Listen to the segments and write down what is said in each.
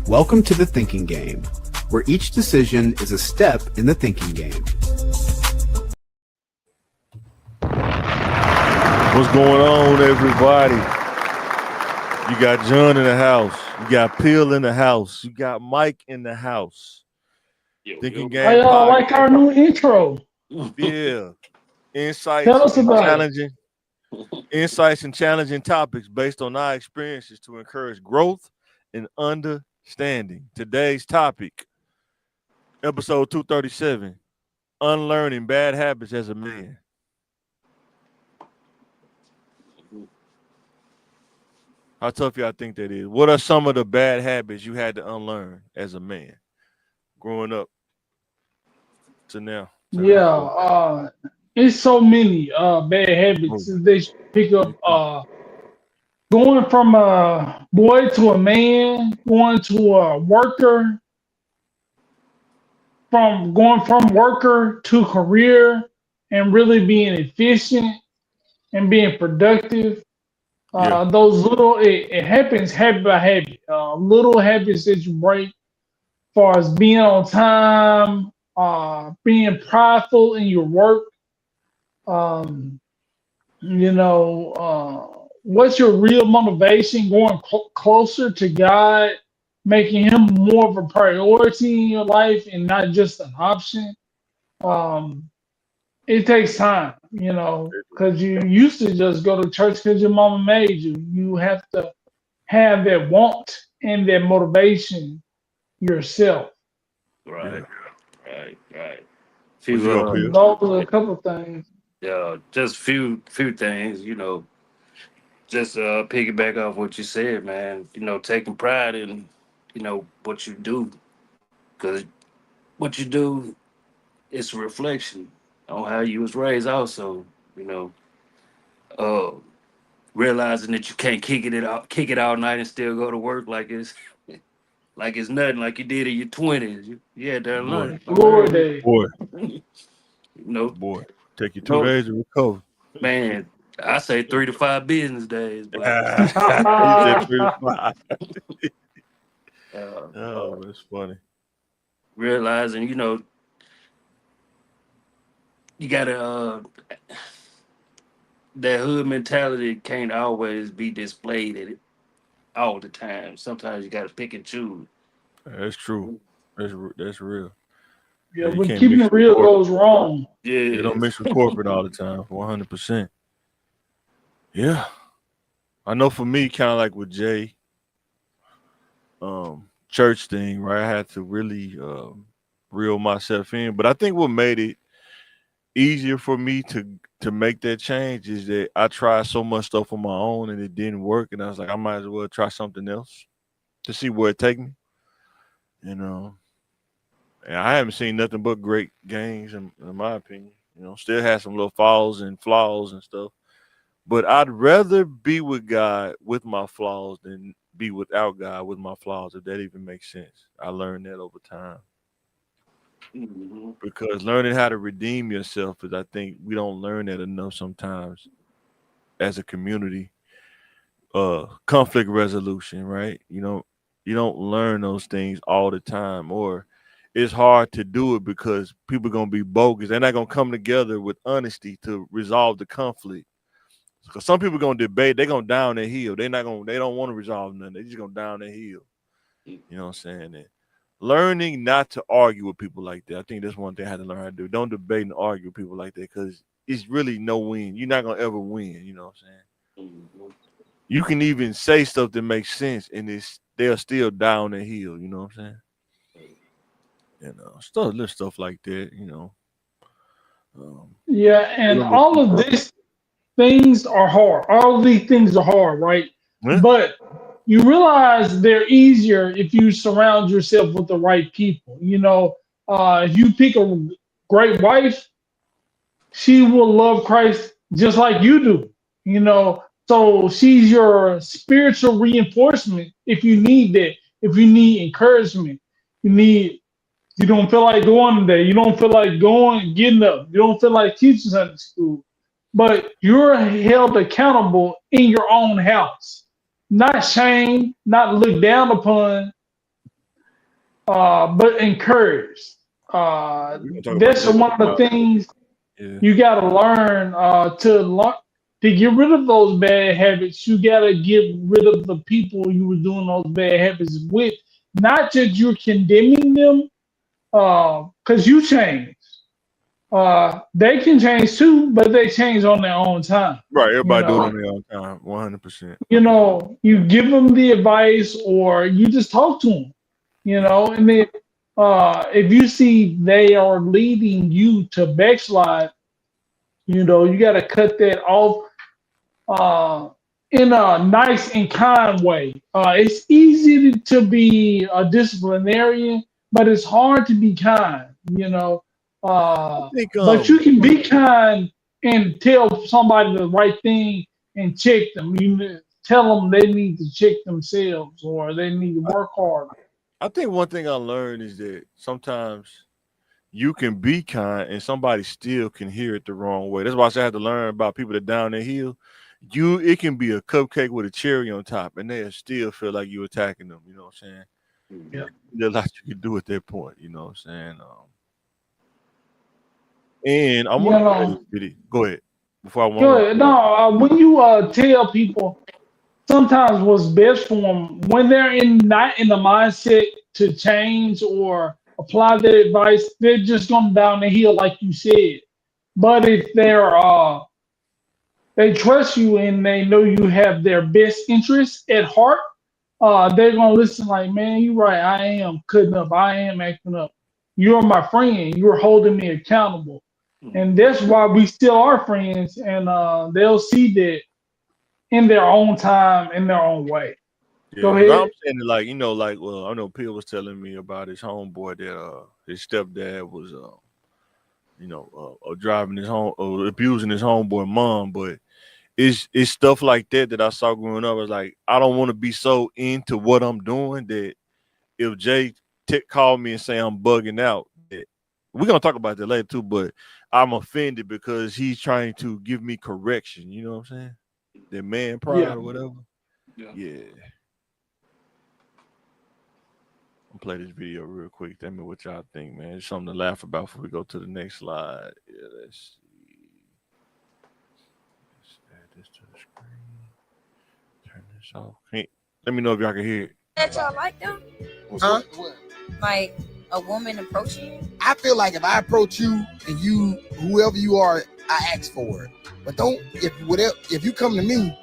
Welcome to the thinking game, where each decision is a step in the thinking game. What's going on, everybody? You got John in the house. You got Peel in the house. You got Mike in the house. Thinking I Game Podcast. like our new intro. Yeah. Tell us about it. Insights and challenging topics based on our experiences to encourage growth and understanding. Today's topic, episode 237, Unlearning Bad Habits as a Man. How tough y'all think that is? What are some of the bad habits you had to unlearn as a man growing up to now? It's so many bad habits that they should pick up. Going from a boy to a man, going to a worker, from worker to career, and really being efficient and being productive. Those little it happens habit by habit. Little habits that you break, as far as being on time, being prideful in your work. Um, what's your real motivation? Going closer to God, making Him more of a priority in your life and not just an option. Um, it takes time, because you used to just go to church because your mama made you. You have to have that want and that motivation yourself. Right. Those are a couple of things. Just few things, just piggyback off what you said, man. Taking pride in, what you do, because what you do is a reflection on how you was raised. Also, uh, realizing that you can't kick it all night and still go to work like it's like it's nothing, like you did in your 20s. You had to learn. Glory days. Boy, take you 2 days to recover. Man, I say 3 to 5 business days, but He said 3 to 5. That's funny. Realizing, you gotta that hood mentality can't always be displayed at it all the time. Sometimes you gotta pick and choose. That's true. That's real. Yeah, when keeping it real goes wrong. Yeah, you don't mix with corporate all the time. 100%. Yeah, I know. For me, kind of like with Jay, church thing, right? I had to really reel myself in. But I think what made it easier for me to make that change is that I tried so much stuff on my own and it didn't work, and I was like, I might as well try something else to see where it take me. And I haven't seen nothing but great gains in my opinion. Still has some little falls and flaws and stuff. But I'd rather be with God with my flaws than be without God with my flaws, if that even makes sense. I learned that over time. Mm-hmm. Because learning how to redeem yourself is, I think we don't learn that enough sometimes as a community. Conflict resolution, right? You don't learn those things all the time, or it's hard to do it because people are gonna be bogus. They're not gonna come together with honesty to resolve the conflict. Because some people gonna debate, they're gonna down their heel. They don't want to resolve nothing. They just gonna down their heel. You know what I'm saying? And learning not to argue with people like that. I think that's one thing I had to learn how to do. Don't debate and argue with people like that, because it's really no win. You're not gonna ever win. You know what I'm saying? Mm-hmm. You can even say stuff that makes sense, and they'll still down their heel. You know what I'm saying? Stuff like that. And all of these things are hard. All of these things are hard, right? Yeah. But you realize they're easier if you surround yourself with the right people. If you pick a great wife, she will love Christ just like you do. So she's your spiritual reinforcement if you need that. If you need encouragement, you don't feel like going today. You don't feel like getting up. You don't feel like teaching Sunday school. But you're held accountable in your own house. Not shamed, not looked down upon, but encourage. We can talk about That's that. one of the things Yeah. you got to learn to get rid of those bad habits. You got to get rid of the people you were doing those bad habits with. Not just you're condemning them, because you change. They can change too, but they change on their own time. Right. You Everybody do it know, on their own time. 100%. you give them the advice, or you just talk to them. Yeah. And then if you see they are leading you to backslide, you got to cut that off uh, in a nice and kind way. It's easy to be a disciplinarian, but it's hard to be kind. I think But you can be kind and tell somebody the right thing and check them. You tell them they need to check themselves or they need to I, work harder. I think one thing I learned is that sometimes you can be kind and somebody still can hear it the wrong way. That's why I said I had to learn about people that down their hill. It can be a cupcake with a cherry on top, and they still feel like you attacking them. You know what I'm saying? Yeah. There's a lot you can do at that point. You know what I'm saying? And I You want to play this know, video. Go ahead. Before I want good. No, when you tell people sometimes what's best for them when they're not in the mindset to change or apply their advice, they're just going down the hill like you said. But if they trust you and they know you have their best interests at heart, they're gonna listen like, man, you're right. I am cutting up. I am acting up. You're my friend. You're holding me accountable, and that's why we still are friends. And they'll see that in their own time, in their own way. Yeah, Go because I'm ahead. saying it well, I know Phil was telling me about his homeboy that his stepdad was driving his home abusing his homeboy mom, but it's stuff like that I saw growing up. I was like, I don't want to be so into what I'm doing that if Jay called me and say I'm bugging out, that we're gonna talk about that later too, but I'm offended because he's trying to give me correction. You know what I'm saying? That man pride Yeah. or whatever. Yeah. Yeah. I'll play this video real quick. Tell me what y'all think, man. It's something to laugh about before we go to the next slide. Yeah, let's see. Let's add this to the screen. Turn this off. Hey, let me know if y'all can hear it. That y'all like them? Huh? Like a woman approaching you? I feel like if I approach you and you, whoever you are, I ask for it. But don't if you come to me,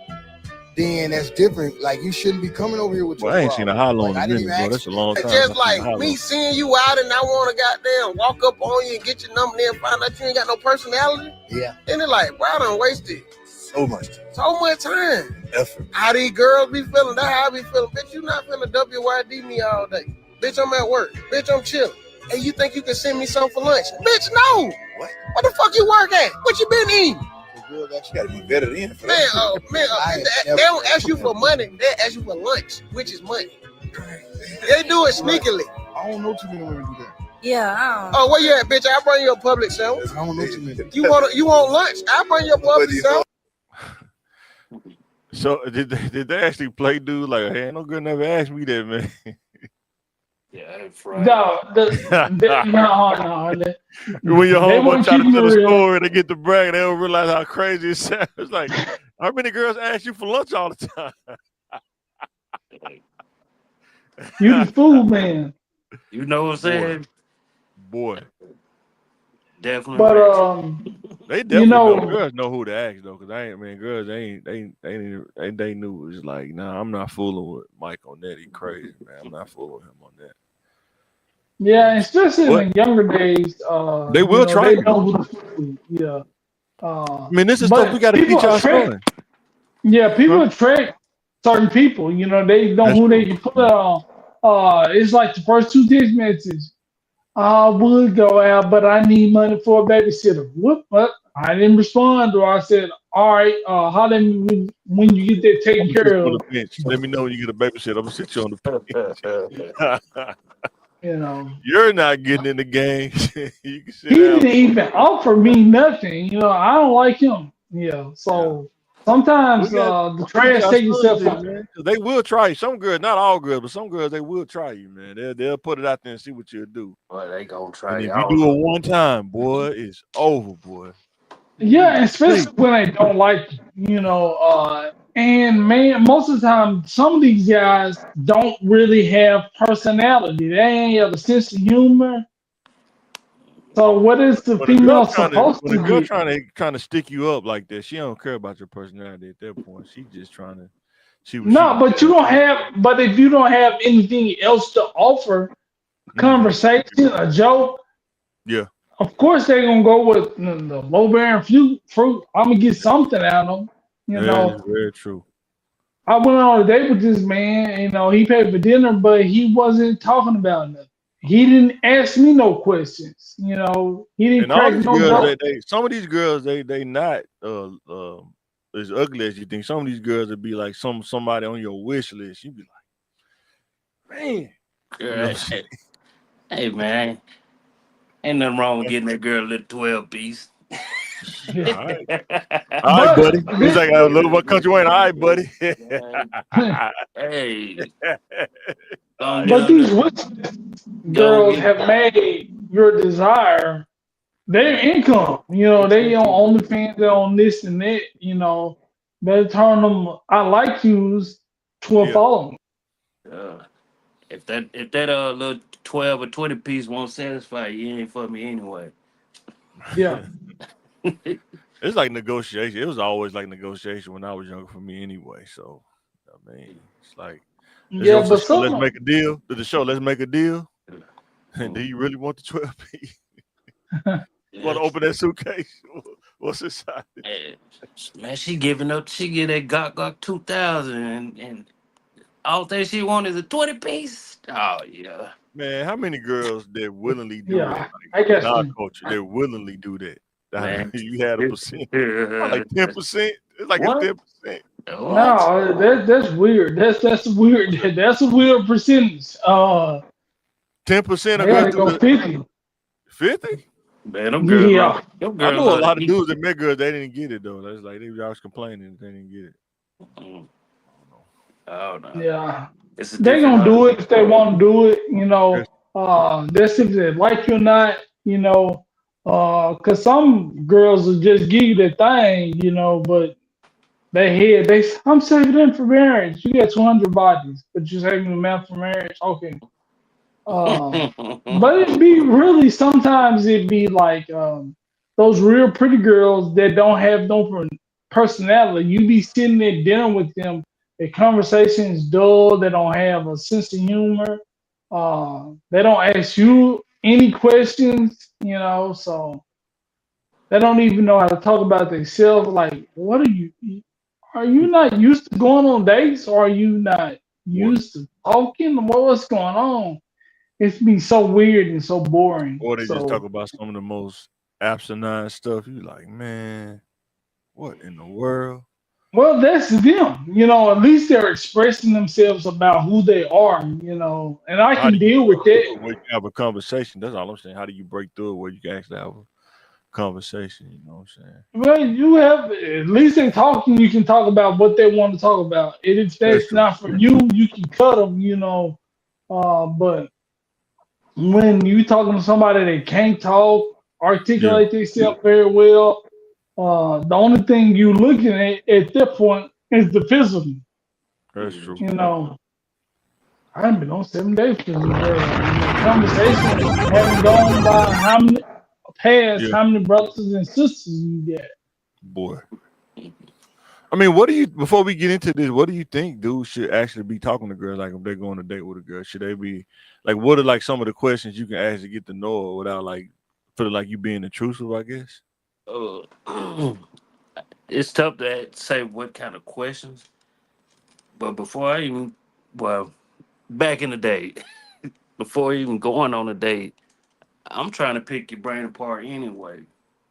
then that's different. Like you shouldn't be coming over here with your Well, I ain't seen a hollow in Like, a I didn't minute, even bro. ask That's a you. long time. It's just since I seen a like hollow. me seeing you out and I want to goddamn walk up on you and get your number and find out you ain't got no personality. Yeah. Then it's like, bro, I done wasted So much time. so much time. Effort. How these girls be feeling, that's how I be feeling. Bitch, you not finna WYD me all day. Bitch, I'm at work. Bitch, I'm chilling. Hey, you think you can send me something for lunch? Bitch, no. What the fuck you work at? What you been eating? Girls actually gotta be better than for Man, that. they don't ask you for money. They ask you for lunch, which is money. They do it sneakily. I don't know too many women do that. Yeah, I don't. Oh, where you at, bitch? I'll bring you a public sandwich. I don't know too many. You want lunch? I'll bring you a public sandwich. So did they actually play dude like, hey, no girl never asked me that, man. Yeah, that's right. No, no. When your They homeboy won't try to keep tell it the real. story and they get the brag, they don't realize how crazy it sounds. It's like, how many girls ask you for lunch all the time? You the fool, man. You know what I'm saying? Boy. Definitely. But rich. They you definitely know. know, Girls know who to ask though, because girls they knew it was like, nah, I'm not fooling with Mike on that. He crazy, man. I'm not fooling with him on that. yeah, especially What? in the younger days, They will try they you. know who the fool. Yeah. I mean, this is stuff But we gotta people teach our attract, son. people Huh? attract certain people. They know That's who they true. can put on. It's like the first two text messages. I would go out, but I need money for a babysitter. Whoop, but I didn't respond, or I said, all right, holler at me when you get that I'm taken gonna sit care you on of. the bench. Let me know when you get a babysitter. I'm gonna sit you on the bench. You know, You're not getting in the game. You can sit he down. didn't even offer me nothing. I don't like him. Yeah, Yeah. so Sometimes We got the trash our take sons yourself in, out. man. 'Cause they will try you. Some girls, not all girls, but some girls they will try you, man. They'll put it out there and see what you'll do. Well, they gonna try And if you y'all. do it one time, boy, it's over, boy. Yeah, Hey, especially when they don't like you, and man, most of the time, some of these guys don't really have personality. They ain't have a sense of humor. So what is the female supposed when a to girl get? trying to stick you up like that, she don't care about your personality at that point. She just trying to see what she No, can but you do. don't have. But if you don't have anything else to offer, Mm-hmm. conversation, a joke, Yeah, of course they're gonna go with the low bearing fruit. I'm gonna get something out of them. You that is know, very true. I went on a date with this man. He paid for dinner, but he wasn't talking about nothing. He didn't ask me no questions. He didn't And all crack these no girls, joke. some of these girls, they not as ugly as you think. Some of these girls would be like somebody on your wish list. You be like, man, you know. Girl, hey man, ain't nothing wrong with getting that girl a little 12 piece. Yeah. All right, But buddy. It's like a little more country Wayne. All right, buddy. Hey, All gonna right, get but a these little, rich gonna girls get. have made your desire their income. They on OnlyFans, they on this and that. They turn them I like yous to a yeah. follow. Uh, if that little 12 or 20 piece won't satisfy you, you ain't for me anyway. Yeah. It's like negotiation. It was always like negotiation when I was younger for me anyway. So I mean, it's like let's go Yeah, to the but show, let's some make a deal. To the show, let's make a deal. And do Mm. you really want the 12 piece? You want Yeah. to open that suitcase? What's inside? Eh, Man, she giving up. She get that Gok 2000, and all thing she want is a 20 piece. Oh yeah. Man, how many girls that willingly do that? yeah, Like I in guess our culture, they willingly do that. Man. You had a percent, like 10%. It's like it's What? 10%. What? no, that's weird. That's weird. That's a weird percentage. 10% I of girls gotta do go the 50. 50. Man, them girls love Yeah. them I girls know a love to lot of eat. dudes that met girls they didn't get it though. That's like they always complaining that they didn't get it. Mm. I don't know. Oh no. Yeah. It's a They different gonna do it if they want to do it. That's, That's if they like you or not. Cause some girls will just give you the thing. But I'm saving them for marriage. You got 200 bodies, but you're saving them out for marriage. Okay. But it'd be really sometimes it'd be like those real pretty girls that don't have no personality. You be sitting at dinner with them, their conversation is dull. They don't have a sense of humor. They don't ask you any questions. So they don't even know how to talk about themselves. Like, what are you? Are you not used to going on dates, or are you not boy. used to talking? What's going on? It's been so weird and so boring. Or they just talk So, about some of the most asinine stuff. You like, man, what in the world? well, that's them. At least they're expressing themselves about who they are. And I How do can you deal break with through that. it where you can have a conversation? That's all I'm saying. How do you break through it where you can actually have a conversation? You know what I'm saying? Well, you have at least in talking, you can talk about what they want to talk about. And if That's that's true. not for you, you can cut them. But when you talking to somebody that can't talk, Yeah, articulate themselves very well, the only thing you looking at that point is the physical. that's true. You know, I haven't been on 7 days with this girl. And the conversation haven't gone by Yeah, how many brothers and sisters you got. boy. I mean, what do you before we get into this? What do you think dudes should actually be talking to girls like if they're going on a date with a girl? Should they be like what are like some of the questions you can ask to get to know her without like feeling like you being intrusive? I guess. uh, it's tough to say what kind of questions, but well, back in the day, before even going on a date, I'm trying to pick your brain apart anyway,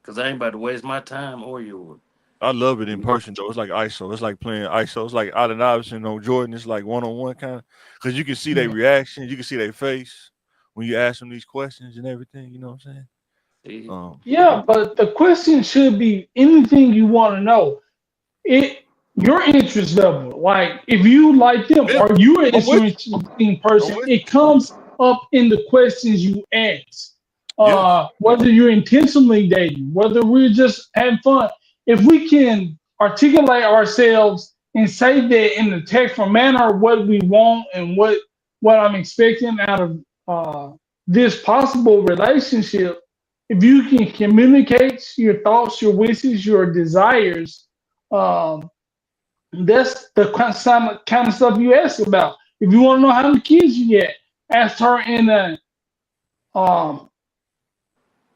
cause I ain't about to waste my time or yours. I love it in person though. It's like ISO. It's like playing ISO. It's like Allen Iverson on Jordan. It's like one on one kind of because you can see their Yeah. reactions. You can see their face when you ask them these questions and everything. You know what I'm saying? See? Um, Yeah, but the question should be anything you want to know. your interest level. Like if you like them Yeah, or you're an I'm with interesting you. I'm person, with it comes up in the questions you ask. you. Yes. Whether you're intentionally dating, whether we're just having fun. If we can articulate ourselves and say that in the tactful manner what we want and what I'm expecting out of this possible relationship, if you can communicate your thoughts, your wishes, your desires, um, that's the kind of stuff you ask about. If you want to know how many kids you get, ask her in um,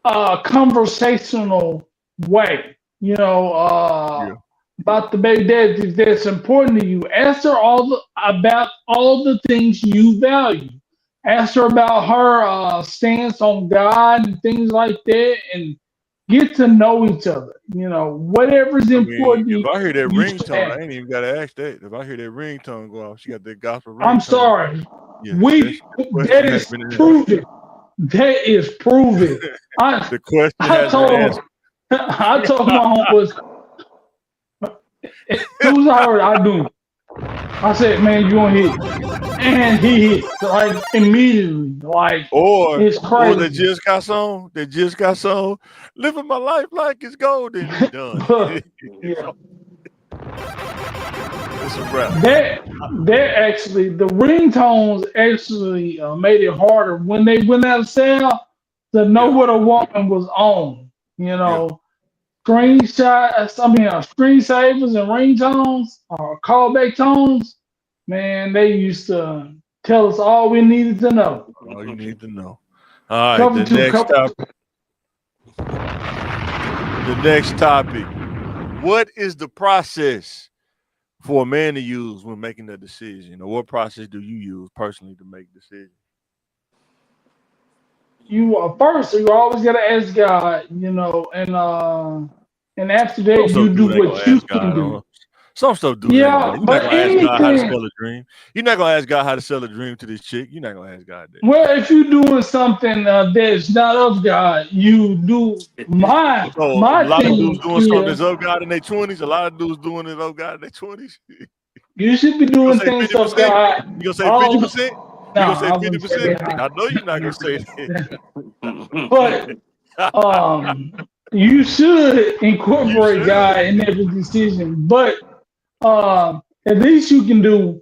a conversational way. Yeah. About the baby dad if that's important to you. Ask her about all the things you value. Ask her about her stance on God and things like that, and get to know each other. Whatever's I mean, important to if you, I hear that you should ringtone, ask. I ain't even gotta ask that. If I hear that ringtone go off, she got that gospel I'm ringtone. sorry. Yeah, We the that question has is been proven. That is proven. I the question I has been told answered. I told my homeboys as soon as I heard I do. I said, man, you gonna hit. And he hit like immediately. Like it's Or they crazy. just got some. They just got some. Living my life like it's golden. He done. But it's, yeah. it's a wrap. That actually the ringtones actually made it harder when they went out of sale to know Yeah, what a woman was on. You yeah. know, screensavers and ringtones or callback tones. Man, they used to tell us all we needed to know. All you need to know. All right, Cover two, cover two. the next topic. What is the process for a man to use when making a decision? Or what process do you use personally to make decisions? First you always gotta ask God, and after Some that stuff you do dude ain't what gonna you ask can God do. on. Some stuff dudes ain't gonna. Yeah, You're not but gonna ask God how to anything. sell a dream. You're not gonna ask God how to sell a dream to this chick. You're not gonna ask God that. Well, if you're doing something that's not of God, you do. So a My lot of dudes thing doing something that's is of God in their 20s. A lot of dudes doing it of God in their 20s. you should be You gonna doing say things of 50%? God. You gonna say All 50%? no, You gonna say I wouldn't say 50%? that high. I know you're I not gonna wouldn't say say that. But you should you incorporate should. God in every decision. But at least you can do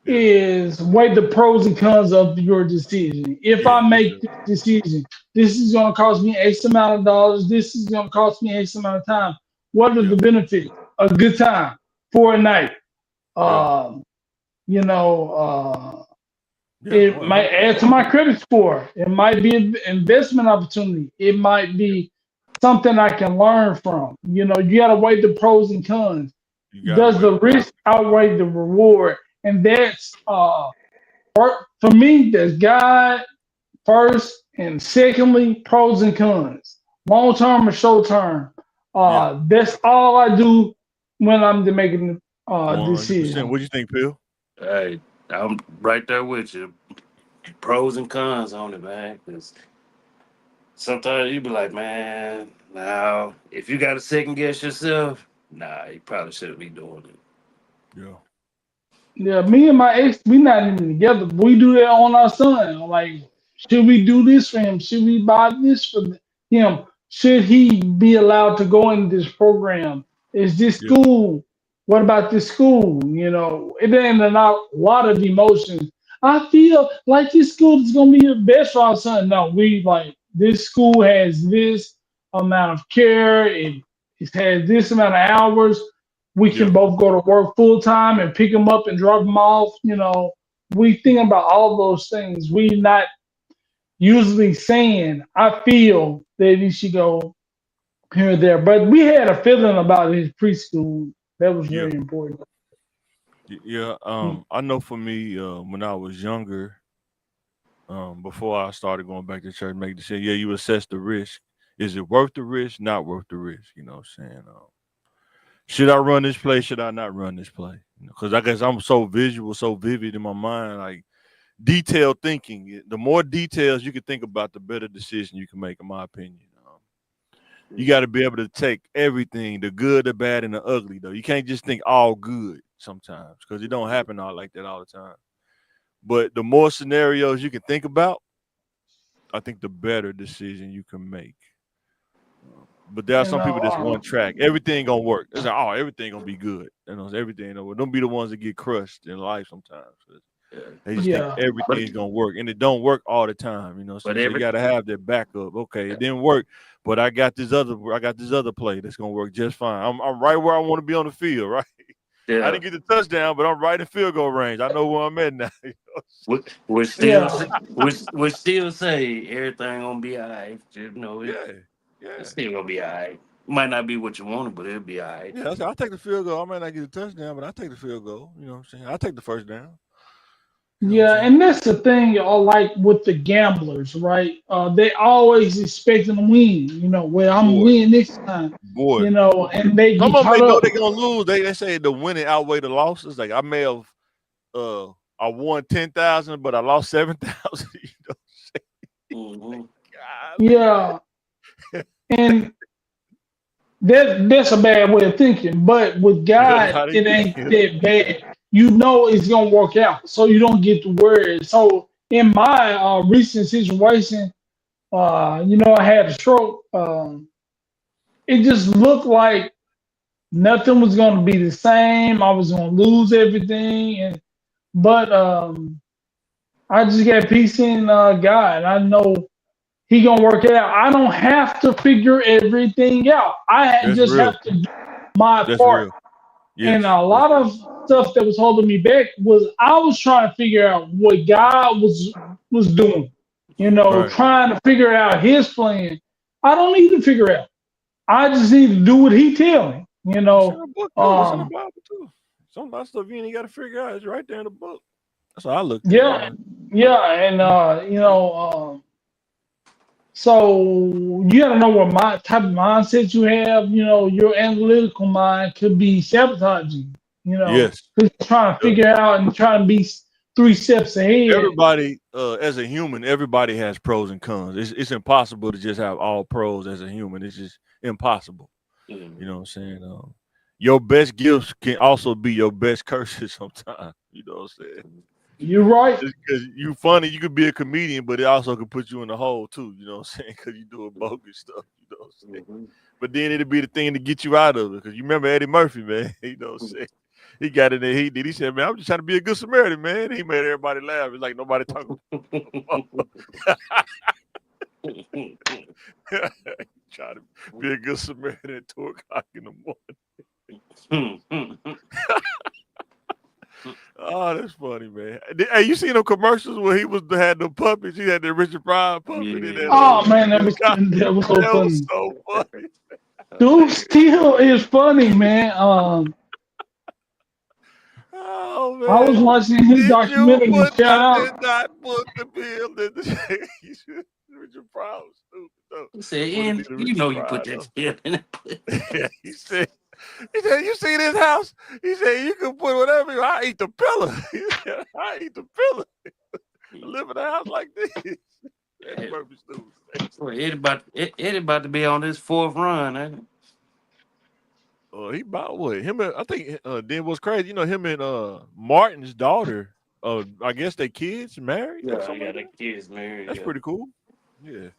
Yeah, is weigh the pros and cons of your decision. If yeah, I for make sure. this decision, this is going to cost me X amount of dollars. This is going to cost me X amount of time. What are Yeah, the benefits? A good time for a night. yeah, Um, you know, yeah. it might 100%. add to my credit score. It might be an investment opportunity. It might Yeah, be something I can learn from. You got to weigh the pros and cons. you gotta Does weigh the the pros. risk outweigh the reward? And that's for me, there's God first, and secondly, pros and cons, long term or short term. Yeah, That's all I do when I'm making a 100%. decision. What do you think, Phil? Hey, I'm right there with you. Pros and cons on it, man. Because sometimes you be like, man, now if you got to second guess yourself, nah, you probably shouldn't be doing it. Yeah, Yeah, me and my ex, we not even together. But we do that on our son. Like, should we do this for him? Should we buy this for him? Should he be allowed to go in this program? Is this yeah, school? What about this school? It ain't a lot of emotions. I feel like this school is gonna be the best for our son. No, we like this school has this amount of care. It has this amount of hours. We yeah, can both go to work full time and pick them up and drop them off. We think about all those things. We not usually saying, I feel that he should go here or there. But we had a feeling about his preschool. That was yeah, very important. yeah. I know for me, when I was younger, before I started going back to church, make the decision. Yeah, you assess the risk. Is it worth the risk? Not worth the risk. You know what I'm saying? Should I run this play? Should I not run this play? Because I guess I'm so visual, so vivid in my mind, like detailed thinking. The more details you can think about, the better decision you can make, in my opinion. You got to be able to take everything, the good, the bad, and the ugly, though. You can't just think all good sometimes because it don't happen all like that all the time. But the more scenarios you can think about, I think the better decision you can make. But there are You some people that's know, one track. Everything gonna work. It's like, oh, everything gonna be good. You know, everything. Don't be the ones that get crushed in life sometimes. They just think yeah, everything's gonna work, and it don't work all the time. You know, so But you every got to have that backup. Okay, it didn't work, but I got this other play that's gonna work just fine. I'm right where I want to be on the field. Right. I yeah, didn't get the touchdown, but I'm right in field goal range. I know where I'm at now. You know? we still yeah, we still say everything gonna be all right. You know, Yeah, it's yeah, still gonna be all right. Might not be what you wanted, but it'll be all right. yeah. I'll take the field goal. I might not get a touchdown, but I take the field goal. You know what I'm saying? I take the first down. You know what I'm yeah. saying? And that's the thing, like with the gamblers, right? They always expecting to win. You know, well, I'm Boy, win this time. boy. You know, and they Some get of them caught they know up. they're gonna lose. They say the winning outweigh the losses. Like I may have I won 10,000, but I lost 7,000. You know, Mm-hmm. golly. Yeah, and that's a bad way of thinking. But with That's God, how they it think. ain't that bad. You know it's gonna work out, so you don't get to worry. So in my recent situation, I had a stroke. It just looked like nothing was gonna be the same. I was gonna lose everything, but I just got peace in God. I know He gonna work it out. I don't have to figure everything out. That's Just real. have to do my That's part. real. And Yes, a that's lot real. of stuff that was holding me back was I was trying to figure out what God was doing. Right. Trying to figure out His plan. I don't need to figure out. I just need to do what He tell me. It's in the book too. It's in the Um, Bible too. Some of that stuff you ain't got to figure out. It's right there in the book. That's how I looked at it, yeah, man. yeah, and so you got to know what my type of mindset you have. Your analytical mind could be sabotaging. Yes. 'Cause you're trying to Yeah. figure out and trying to be 3 steps ahead. Everybody, as a human, everybody has pros and cons. It's impossible to just have all pros as a human. It's just impossible. You know what I'm saying? Your best gifts can also be your best curses sometimes. You know what I'm saying? You're right. Just because you funny, you could be a comedian, but it also could put you in the hole too. You know what I'm saying? Because you doing bogus stuff. You know what I'm saying? Mm-hmm. But then it'll be the thing to get you out of it. Because you remember Eddie Murphy, man. You know what I'm saying? He got in there. He did. He said, "Man, I'm just trying to be a good Samaritan, man." He made everybody laugh. It's like nobody talking. Trying to be a good Samaritan at 2 o'clock in the morning. Oh, that's funny, man. Hey, you seen them commercials where he had the puppets? He had the Richard Pryor puppet in that. Oh man, In the car. that was so That was funny. so funny. Dude, still is funny, man. Oh I was man, watching his did you documentary. put? Shout I did out. not put the bill in the. Richard Pryor was stupid though. He said, Want to be and the you Richard know you Pryor put that though. shit in it. Yeah, he said, you see this house? He said, you can put whatever. I eat the pillar. He said, I eat the pillar. I live in a house like this. Eddie Murphy stupid. Boy, Eddie about to be on his fourth run, ain't it? He about what? Him and I think then what's crazy, him and Martin's daughter, I guess they kids married or Yeah, something yeah, like the that. kids married, That's yeah. pretty cool. Yeah.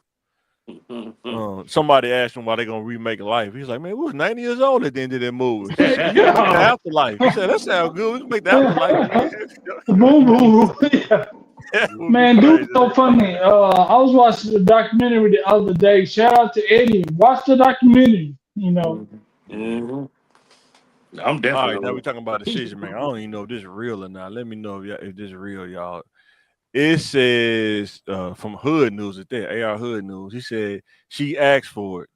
Somebody asked him why they gonna remake Life. He's like, man, we was 90 years old at the end of that movie. He said, you can make the Yeah. afterlife. He said, that sounds good. We can make the afterlife again. Boom, boom. Yeah. That would be Man, dude, crazy. so funny. I was watching the documentary the other day. Shout out to Eddie. Watch the documentary. Yeah. Mm-hmm. I'm All definitely right, now we're gonna. talking about decision making. I don't even know if this is real or not. Let me know if this is real, y'all. It says from Hood News at that AR Hood News. He said she asked for it.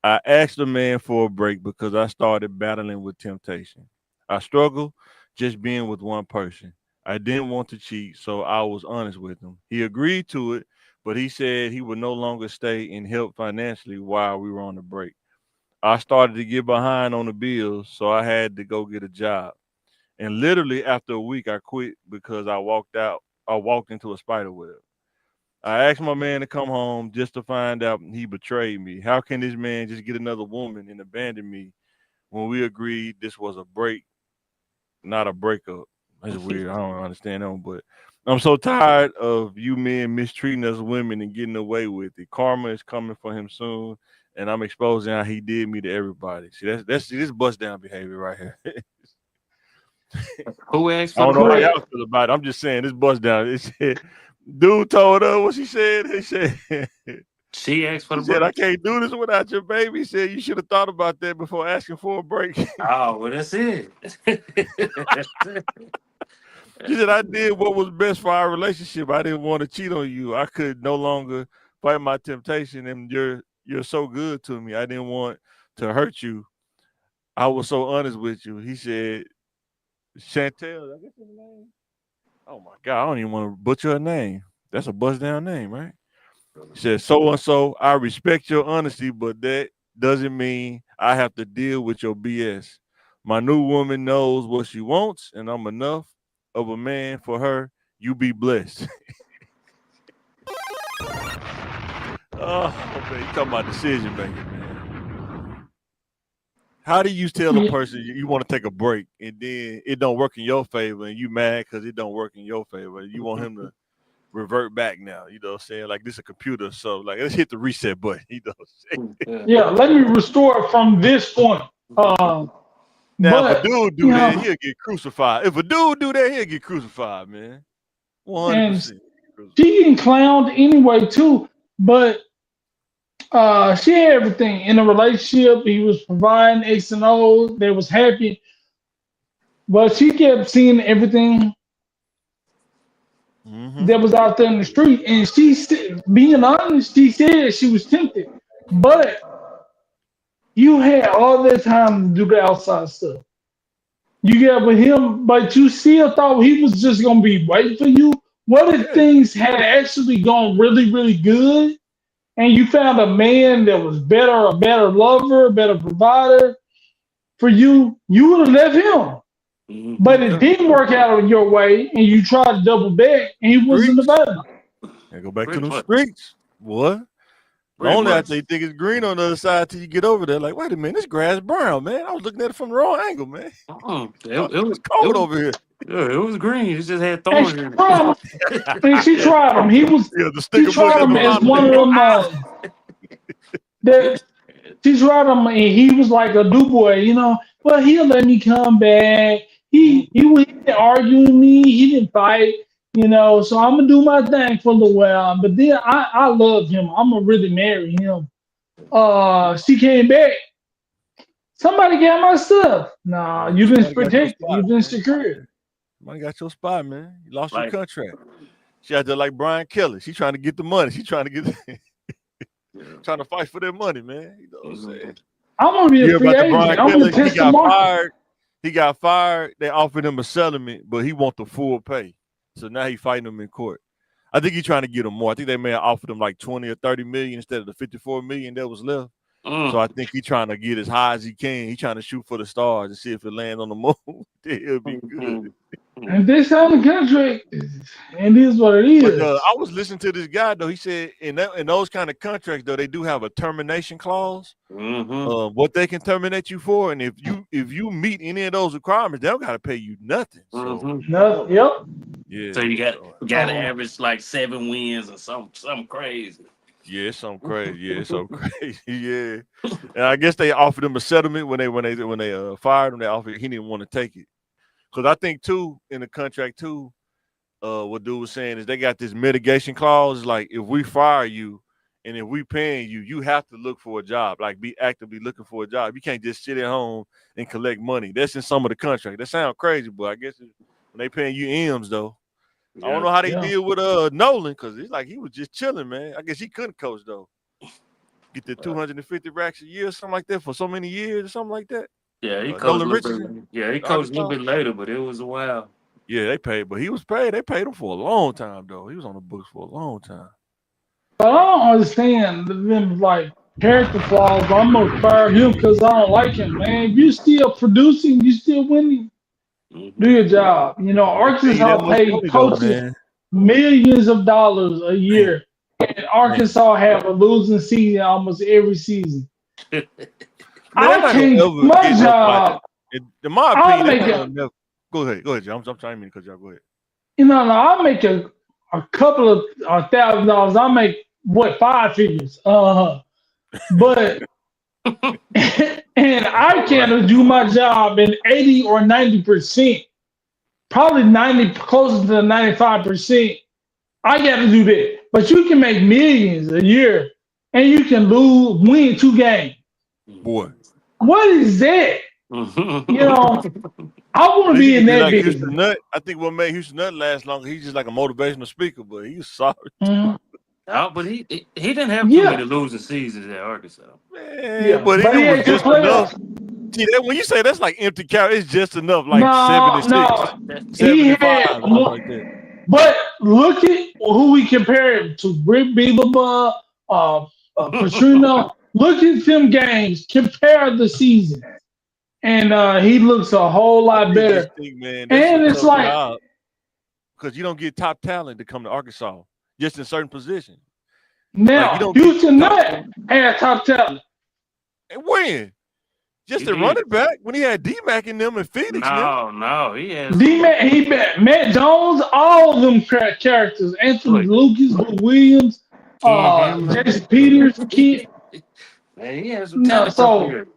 I asked the man for a break because I started battling with temptation. I struggle just being with one person. I didn't want to cheat, so I was honest with him. He agreed to it, but he said he would no longer stay and help financially while we were on the break. I started to get behind on the bills, so I had to go get a job. And literally after a week, I quit because I walked into a spider web. I asked my man to come home just to find out he betrayed me. How can this man just get another woman and abandon me when we agreed this was a break, not a breakup? That's weird. I don't understand that one, but I'm so tired of you men mistreating us women and getting away with it. Karma is coming for him soon, and I'm exposing how he did me to everybody. See, that's this bust down behavior right here. Who asked I for the don't know how break? y'all feel about it. I'm just saying this bust down. It said, dude told her what she said. He said, She asked for she the said, I break. can't do this without your baby. He said, you should have thought about that before asking for a break. She Oh, well, that's it. said, I did what was best for our relationship. I didn't want to cheat on you. I could no longer fight my temptation, and you're so good to me. I didn't want to hurt you. I was so honest with you. He said, Chantel, I guess her name. Oh my God, I don't even want to butcher her name. That's a bust down name, right? He said, so and so, I respect your honesty, but that doesn't mean I have to deal with your BS. My new woman knows what she wants, and I'm enough of a man for her. You be blessed. Oh, man, you talking about decision making, man. How do you tell a Yeah, person you want to take a break and then it don't work in your favor and you mad because it don't work in your favor? You want him to revert back now, you know what I'm saying? Like this is a computer, so like let's hit the reset button, you know what I'm saying? Yeah. yeah. Let me restore it from this point. Now if a But dude you do that, know, he'll get crucified. If a dude do that, he'll get crucified, man. and 100%. she getting clowned anyway too. But she had everything in a relationship. He was providing X and O. They was happy, but she kept seeing everything Mm-hmm. that was out there in the street, and being honest, she said she was tempted, but you had all that time to do the outside stuff. You got with him, but you still thought he was just gonna be waiting for you. What if Yeah. things had actually gone really, really good, and you found a man that was better, a better lover, a better provider for you? You would have left him, Mm-hmm. but it Yeah. didn't work out your way, and you tried to double back, and he wasn't Streets. available. And go back to Pretty them much. streets. What? Pretty Lonely much. after you think it's green on the other side till you get over there. Like, wait a minute, this grass brown, man. I was looking at it from the wrong angle, man. It, it It's was it cold was over here. yeah, it was green. It just had And thorns she in tried him. And she tried him. Yeah, the She sticker bush tried at him the as bottom. one There of you go. them. That she tried him, and he was like a do boy, you know. But he'll let me come back. Mhm. He didn't argue with me. He didn't fight, you know. So I'm gonna do my thing for a little while. But then I love him. I'm gonna really marry him. She came back. Somebody got my stuff. Nah, Yeah, you've been somebody got your protected. spot, You've been man. secured. Somebody got your spot, man. You lost your like contract. She out there like Brian Kelly. She trying to get the money. She trying to get yeah. trying to fight for their money, man. You know what I'm saying? Mhm. I'm gonna be You a hear free about the agent. Brian I'm gonna Kelly? He test the got market. fired. He got fired. They offered him a settlement, but he want the full pay. So now he fighting them in court. I think he's trying to get him more. I think they may have offered him like 20 or 30 million instead of the 54 million that was left. So Mm. I think he's trying to get as high as he can. He's trying to shoot for the stars and see if it lands on the moon. It'll be good. Mhm. And this on the contract, it is what it But is. I was listening to this guy though. He said in those kind of contracts though, they do have a termination clause. Mhm. What they can terminate you for, and if you meet any of those requirements, they don't got to pay you nothing. So Mhm. No, yep. yeah, So you got so you got to Oh, average like 7 wins or something crazy. yeah, it's something crazy. Yeah, it's so crazy. Yeah, and I guess they offered him a settlement when they fired him. They offered he didn't want to take it because I think too in the contract too. What dude was saying is they got this mitigation clause. Like if we fire you and if we paying you, you have to look for a job. Like be actively looking for a job. You can't just sit at home and collect money. That's in some of the contract. That sounds crazy, but I guess when they paying you M's though. I don't Yeah. know how they yeah. deal with Nolan because it's like he was just chilling, man. I guess he couldn't coach though. Get the 250 racks a year or something like that for so many years or something like that. Yeah, he coached a Nolan little Richardson, bit. Yeah, he coached a little Arkansas. bit later, but it was a while. Yeah, they paid, but he was paid. They paid him for a long time though. He was on the books for a long time. But I don't understand them like character flaws. I'm gonna fire him because I don't like him, man. You still producing, you still winning. Do Mhm. your job. You know, They pay you that Arkansas much paid money though, coaches man. millions of dollars a year Arkansas have a losing season almost every season. Man, they're I not can't gonna do ever my get up like that. job. In my I'll opinion, make they're not it. gonna never. Go ahead, Jim. I'm trying to cut y'all. Go ahead. No, I'll make a couple of $1,000. I'll make what 5 figures. But and I Right. can't do my job in 80 or 90%, probably 90, closer to 95%. I got to do that. But you can make millions a year and you can win 2 games. Boy, What is that? You know, I want to they be need to in get that like Houston business. Nut. I think what made Houston Nut last longer, he's just like a motivational speaker, but he's sorry. Mhm. No, but he didn't have too Yeah, many losing seasons at Arkansas. Man, yeah. but But it he was had good just enough. players. See, that when you say that's like empty calories, it's just enough, like No, 76, no. That, He 75, had or something more. like that. But look at who we compare him to. Rick Bielema, Petrino. Look at them games. Compare the season. And he looks a whole I lot really just better. think, man, that's a And it's tough like, job because you don't get top talent to come to Arkansas just in certain positions. Like you now, don't get Houston top Nutt had top talent. and when he just a did. running back when he had D-Mac in them and Felix in them. No, he has some. D-Man, Matt Jones, all of them characters. Anthony Look, Lucas, Will Williams, Ken Hamlin. Jason Peters, Kid. Man, he has some No, talent up so here.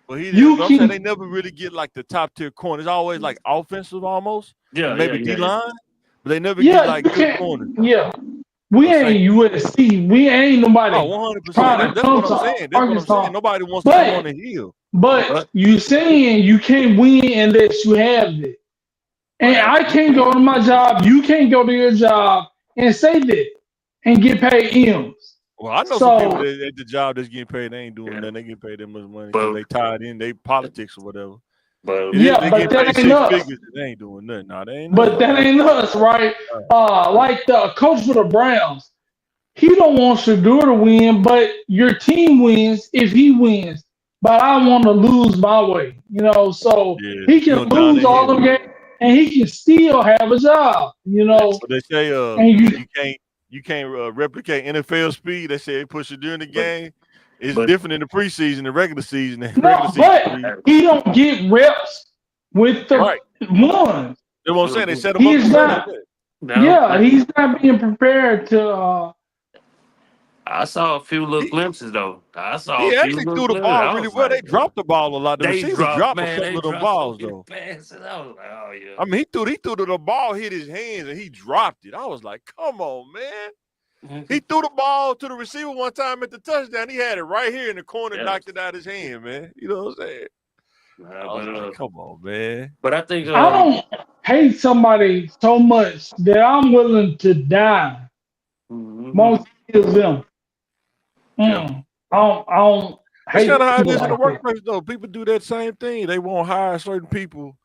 But he did. you But I'm saying they can, never really get like the top tier corner. It's always like offensive almost Yeah, and yeah, maybe yeah, D yeah. line, but they never get yeah, like you good can, corners yeah. We or ain't safety. USC. We ain't Oh, nobody 100%. trying to That's come what I'm to saying. That's what I'm saying. Arkansas. Nobody wants to come on But the hill. but But you saying you can't win unless you have it. oh, And I absolutely. can't go to my job, you can't go to your job and say that and get paid M's. Well, I know some people So that at the job that's getting paid, they ain't doing Yeah, nothing. They get paid that much money because but they tied in, they politics or whatever. but It is yeah, they but getting paid that ain't six us. figures. They ain't doing nothing. No, they ain't But us. that ain't us, right? Right. Like the coach for the Browns, he don't want Shador to win, but your team wins if he wins. But I want to lose my way, so Yeah, he you can on down lose the all hill. them games and he can still have a job. But they say And you can't replicate NFL speed. They say they push it during the but game. It's but different in the preseason, the regular season, and regular no, season but speed. he don't get reps with the Right. ones. That's what I'm saying. They set them up to He's fail. not. now Yeah, he's not being prepared to. I saw a few little He glimpses though. I saw he a few actually little threw the glimpses. ball I really was well. They like, dropped the ball a lot. The they receivers dropped, dropped a man, couple they of them dropped so balls many though. passes. I was like, oh yeah. I mean, he threw the ball hit his hands and he dropped it. I was like, come on, man. He threw the ball to the receiver one time at the touchdown. He had it right here in the corner, Yeah. knocked it out his hand, man. You know what I'm saying? I was But like, come on, man. but I think I don't hate somebody so much that I'm willing to die. mhm. Most kills them. Yeah. I don't That's kind hate of how it people is in the like that. workplace, though. People do that same thing. They won't hire certain people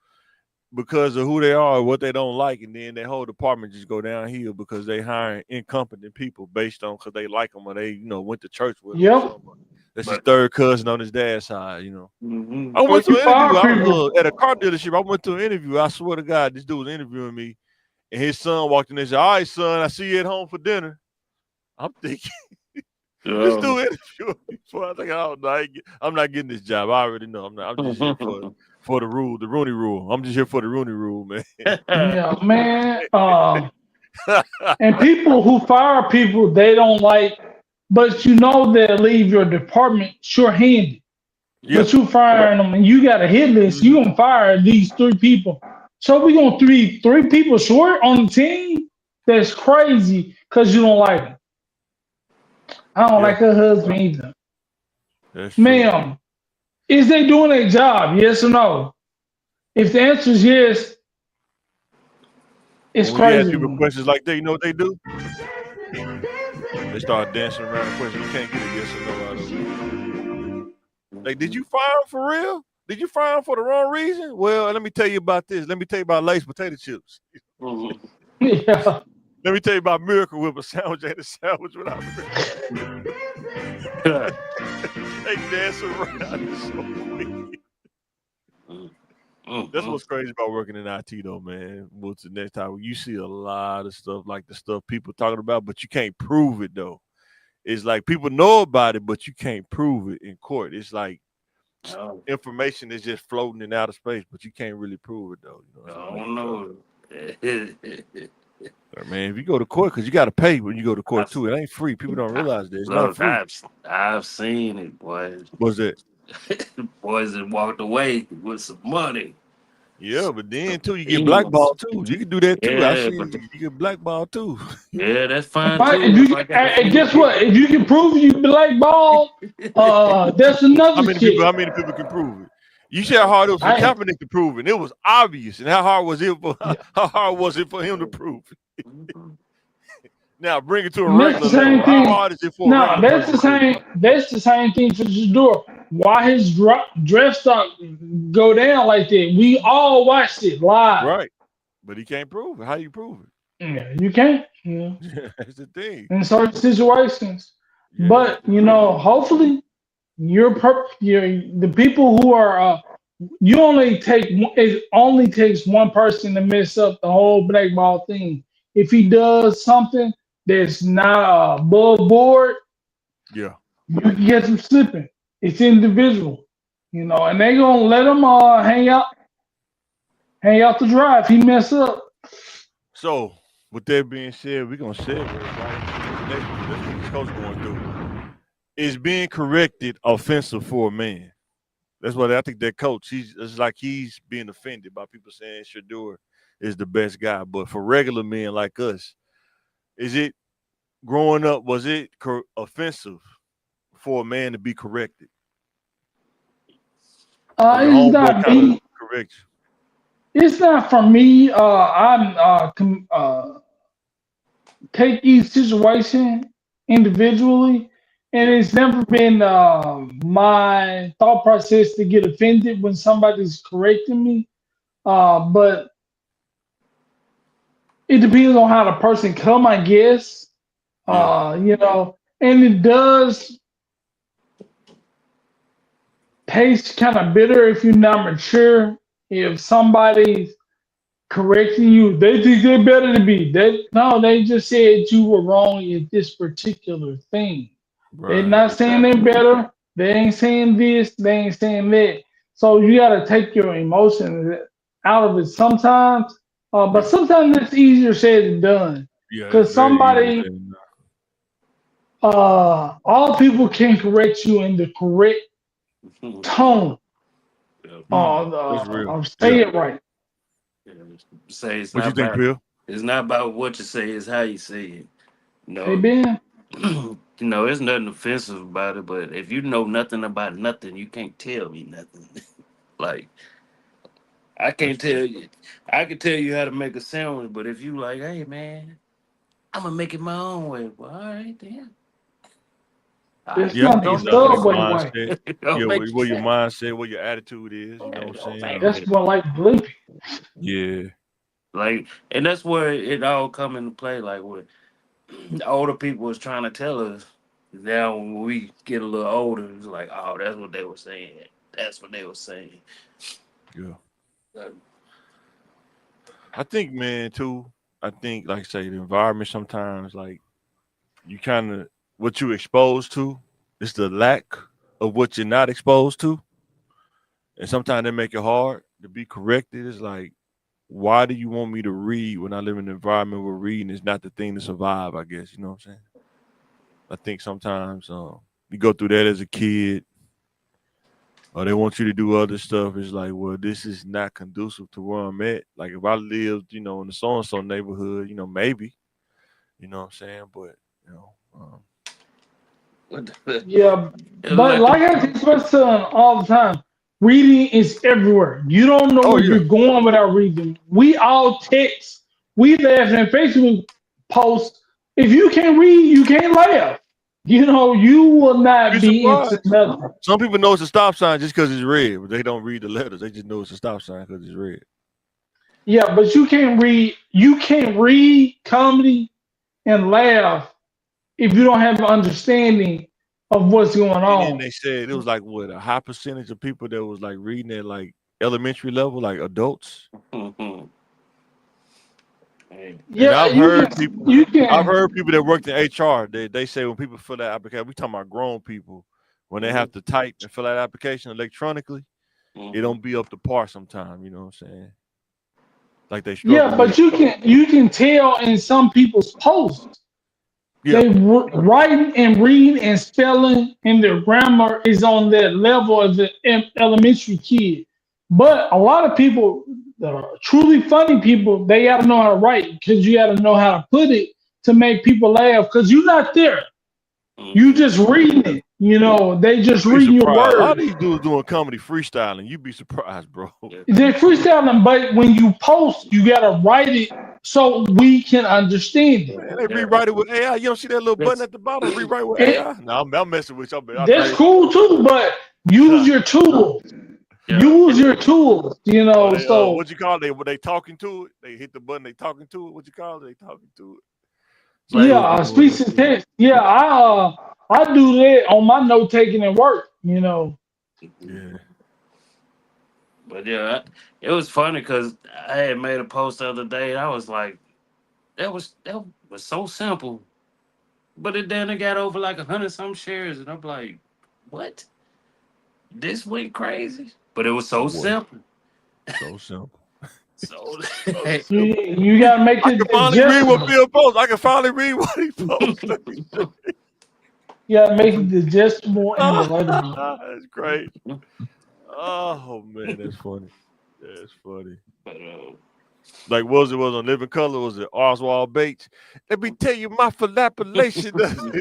because of who they are or what they don't like, and then their whole department just go downhill because they hiring incompetent people based on because they like them or they went to church with them or Yep. something. That's his But third cousin on his dad's side. I Or went to you an interview. fire I people. at a car dealership. I went to an interview. I swear to God, this dude was interviewing me, and his son walked in and said, "All right, son, I see you at home for dinner." I'm thinking. This dude interviewed me for. I think, oh no, I'm not getting this job. I already know. I'm not. I'm just here for the rule, the Rooney Rule. I'm just here for the Rooney Rule, man. Yeah, man. And people who fire people they don't like, but they'll leave your department short-handed. Yeah. But you firing them and you got a hit list. You gonna fire these 3 people. So we gonna three people short on the team? That's crazy because you don't like them. I don't Yeah, like her husband either. that's true. Ma'am, is they doing their job? Yes or no? If the answer is yes, it's When you ask crazy. people questions like that, you know what they do? They start dancing around the question. You can't get a yes or no out of them. Like, did you fire him for real? Did you fire him for the wrong reason? Well, let me tell you about this. Let me tell you about Lay's potato chips. Yeah. Let me tell you about Miracle Whip, a sandwich ain't a sandwich without bread. They dance around. It's so weird. That's what's crazy about working in IT though, man. What's the next time you see a lot of stuff like the stuff people talking about, but you can't prove it though. It's like people know about it, but you can't prove it in court. It's like Oh, information is just floating in outer space, but you can't really prove it though. You know, I like, don't know. man, if you go to court, because you got to pay when you go to court I've, too. It ain't free. People don't realize that it's not look, free. I've seen it, boys. What's that? Boys that walked away with some money. Yeah, but then too, you get Jeez. blackballed too. You can do that too. I Yeah, see but you get blackballed too. yeah, that's fine Right? too. If I got a And few guess what? If you can prove you blackballed, that's How another many people? shit. How many people can prove it? You said how hard it was for I, Kaepernick to prove it. And it was obvious. And how hard was it for yeah. how hard was it for him to prove it? Now bring it to a And that's the regular level. same How thing. hard is it for a No, regular person to prove it? That's the same thing for Shador. Why his draft stock go down like that? We all watched it live. Right. But he can't prove it. How do you prove Yeah, you can't. it? That's the thing. In certain situations. Yeah. But hopefully, the people who are. You only take. It only takes one person to mess up the whole blackball thing. If he does something that's not above board, Yeah. you can get them slipping. It's individual, and they gonna let him hang out to dry if he mess up. So with that being said, we're gonna segue right into this next one. This is what this coach going through. Is being corrected offensive for a man? That's what I think that coach, it's like he's being offended by people saying Shador is the best guy. But for regular men like us, is it growing up, was it offensive for a man to be corrected? Or your It's homeboy not kind of me. correct It's not for me. Take each situation individually, and you? it's never been my thought process to get offended when somebody's correcting me. But it depends on how the person come, I guess. Yeah. And it does taste kind of bitter if you're not mature. If somebody's correcting you, they think they're better than me. No, they just said you were wrong in this particular thing. They're Right. not saying they're better. They ain't saying this. They ain't saying that. So you got to take your emotions out of it sometimes. But Yeah. sometimes it's easier said than done. Yeah, it's Because very easy to somebody, say no. all people can correct you in the correct tone. That's real. Say Yeah. it right. say it's What not you think, about Bill? it's not about what you say, it's how you say it. You Hey know, Ben. there's nothing offensive about it, but if you know nothing about nothing, you can't tell me nothing. Like I That's can't true. tell you I can tell you how to make a sandwich, but if you like, hey man, I'm gonna make it my own way. Well, all right then. All right, It's Yeah, I not think the it's don't all make about it the subway so. way. mindset. Yeah, Don't make what your it. mindset, what your attitude is, you know Yeah, what I'm don't saying? make That's it. more like bleeping. Yeah. Like, and that's where it all come into play. Like what the older people was trying to tell us. Now when we get a little older, it's like, oh, that's what they were saying. That's what they were saying. Yeah. Like, I think, man, too, I think, like I say, the environment sometimes, like, you kind of, what you exposed to is the lack of what you're not exposed to. And sometimes they make it hard to be corrected. It's like, why do you want me to read when I live in an environment where reading is not the thing to survive, I guess, you know what I'm saying? I think sometimes you go through that as a kid, or they want you to do other stuff. It's like, well, this is not conducive to where I'm at. Like if I lived, in the so and so neighborhood, maybe, you know what I'm saying? But you know, what the, Yeah, but let like them. I teach my son all the time, reading is everywhere. You don't know oh where yeah, you're going without reading. We all text, we laugh in Facebook posts. If you can't read, you can't laugh. You will you're not be into surprised. nothing. Some people know it's a stop sign just because it's red, but they don't read the letters. They just know it's a stop sign because it's red. Yeah, but you can't read. You can't read comedy and laugh if you don't have an understanding of what's going And then on. they said it was like what a high percentage of people that was like reading it like elementary level, like adults. Mhm. Hey, And Yeah, you I've can. heard people that worked in HR. They say when people fill that application, we talking about grown people, when they have mhm, to type and fill that application electronically, it mhm. don't be up to par sometimes. You know what I'm saying? Like they struggle Yeah, with but it. you can tell in some people's posts Yeah, they writing and reading and spelling and their grammar is on that level of the elementary kid. But a lot of people that are truly funny people, they got to know how to write because you got to know how to put it to make people laugh because you're not there. You Mhm. just reading it. They just you'd be reading your surprised. A lot of words. these dudes doing comedy freestyling. You'd be surprised, bro. Yeah. They're freestyling, but when you post, you gotta write it so we can understand it. Man, they Yeah. rewrite it with AI. You don't see that little button That's at the bottom? Rewrite with And AI. No, I'm messing with you. I that's trade you. cool too, but use your tools. yeah. Use your tools, Oh, they so what you call it? They talking to it? They hit the button. They talking to it. What you call it? They talking to it. Some Like yeah, dudes be doing speech that and too. text. Yeah, I do that on my note taking at work. Yeah. but yeah, it was funny because I had made a post the other day. And I was like, that was so simple, but it got over like 100 some shares, and I'm like, what? This went crazy, but it was so Boy, simple. so simple. So So You simple. you gotta make I it can finally read what digestible. Bill posts. I can finally read what he posts. Let me see. You gotta make it digestible and relatable. That's great. Oh man, that's funny. That's funny. but Like was on Living Color? Was it Oswald Bates? Let me tell you, my falafellation.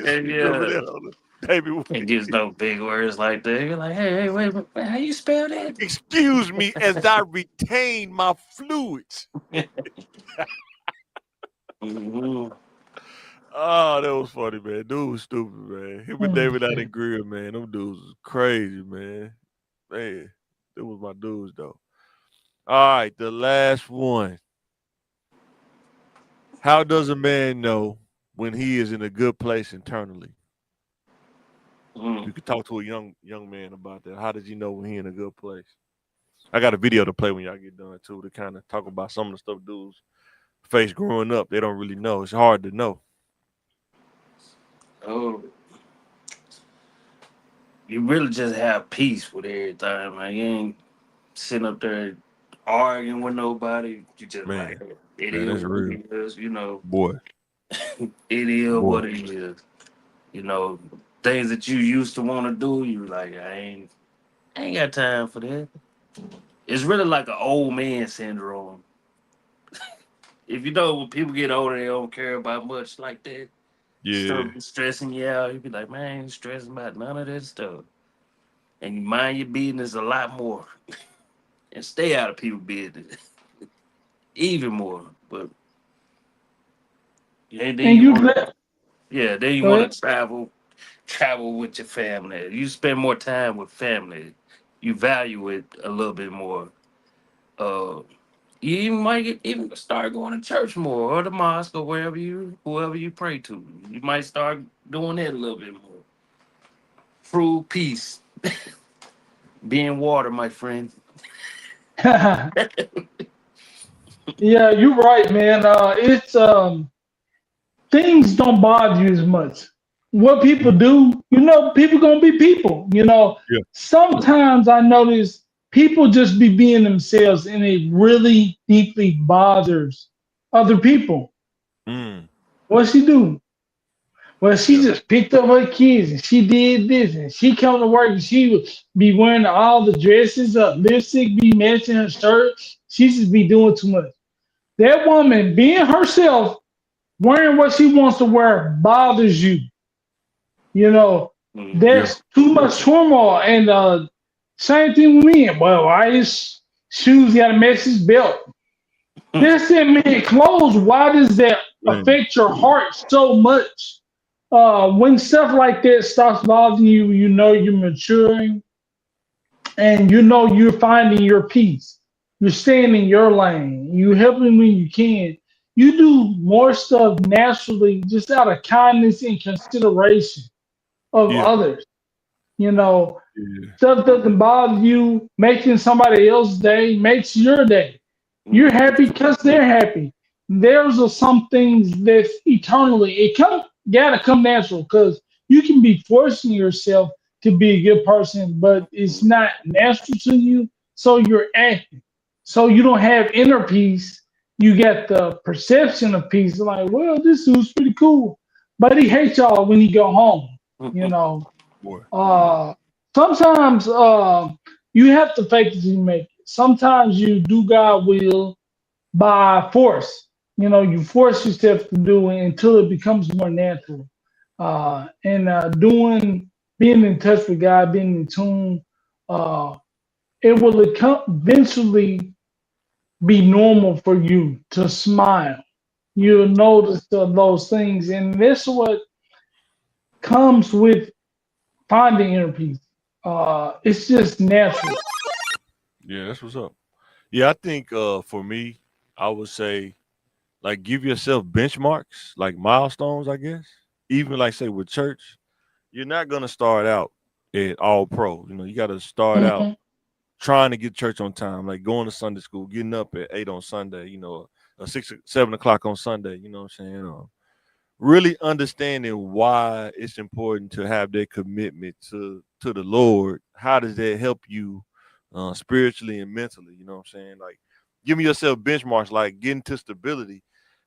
and You remember yeah, that on the David? it gives no big words like that. You're like, hey, wait, how you spell that? Excuse me as I retain my fluids. Mhm. Oh, that was funny, man. Dude was stupid, man. Him and David out in Greer, man. Them dudes was crazy, man. Man, it was my dudes though. All right, the last one. How does a man know when he is in a good place internally? Mhm. You could talk to a young man about that. How does he know when he in a good place? I got a video to play when y'all get done too to kind of talk about some of the stuff dudes face growing up. They don't really know. It's hard to know. Oh, you really just have peace with everything, man. You ain't sitting up there arguing with nobody. You just like, Man, it man, is that's what real. it is. Boy, It is boy. what it is. You know, things that you used to want to do, you like, I ain't got time for that. It's really like an old man syndrome. If you know when people get older, they don't care about much like that. Yeah. Stuff be stressing you out. You be like, man, I ain't stressing about none of that stuff. And you mind your business a lot more. And stay out of people's business. Even more. But yeah, then And you you want let then you go want ahead. to travel with your family. You spend more time with family. You value it a little bit more. Uh, you even might even start going to church more or the mosque or whoever you pray to. You might start doing that a little bit more. True peace, being water, my friend. Yeah, you're right, man. It's things don't bother you as much. What people Mhm. do, people gonna be people. Yeah. Sometimes I notice people just be being themselves, and it really deeply bothers other people. Mm. What she do? Well, she Yeah. just picked up her kids and she did this and she come to work and she would be wearing all the dresses up, lipstick be matching her shirt. She just be doing too much. That woman being herself, wearing what she wants to wear bothers you. You know, Mhm. Yeah. there's too much turmoil. And same thing with me. Well, why his shoes got to match his belt? That's it, man. Clothes. Why does that Man. affect your heart so much? When stuff like that stops bothering you, you know you're maturing and you know you're finding your peace. You're staying in your lane. You helping when you can. You do more stuff naturally just out of kindness and consideration of Yeah. others. You know, Yeah. Stuff doesn't bother you. Making somebody else's day makes your day. You're Mhm. happy because they're happy. There's some things that's eternally. Gotta come natural because you can be forcing yourself to be a good person, but it's not natural to you. So you're acting. So you don't have inner peace. You get the perception of peace. Like, well, this dude's pretty cool, but he hates y'all when you go home. You know, Boy. uh, sometimes you have to fake it till you make it. Sometimes you do God will by force. You know, you force yourself to do it until it becomes more natural. And being in touch with God, being in tune, uh, it will eventually be normal for you to smile. You'll notice those things, and this is what comes with finding inner peace. It's just natural. Yeah, that's what's up. Yeah, I think for me, I would say like give yourself benchmarks, like milestones, I guess. Even like say with church, you're not gonna start out at all pro. You know, you gotta start out Mhm. trying to get church on time, like going to Sunday school, getting up at 8 on Sunday, 7 o'clock on Sunday, you know what I'm saying? Really understanding why it's important to have that commitment to the Lord. How does that help you spiritually and mentally? You know what I'm saying? Like giving yourself benchmarks, like getting to stability.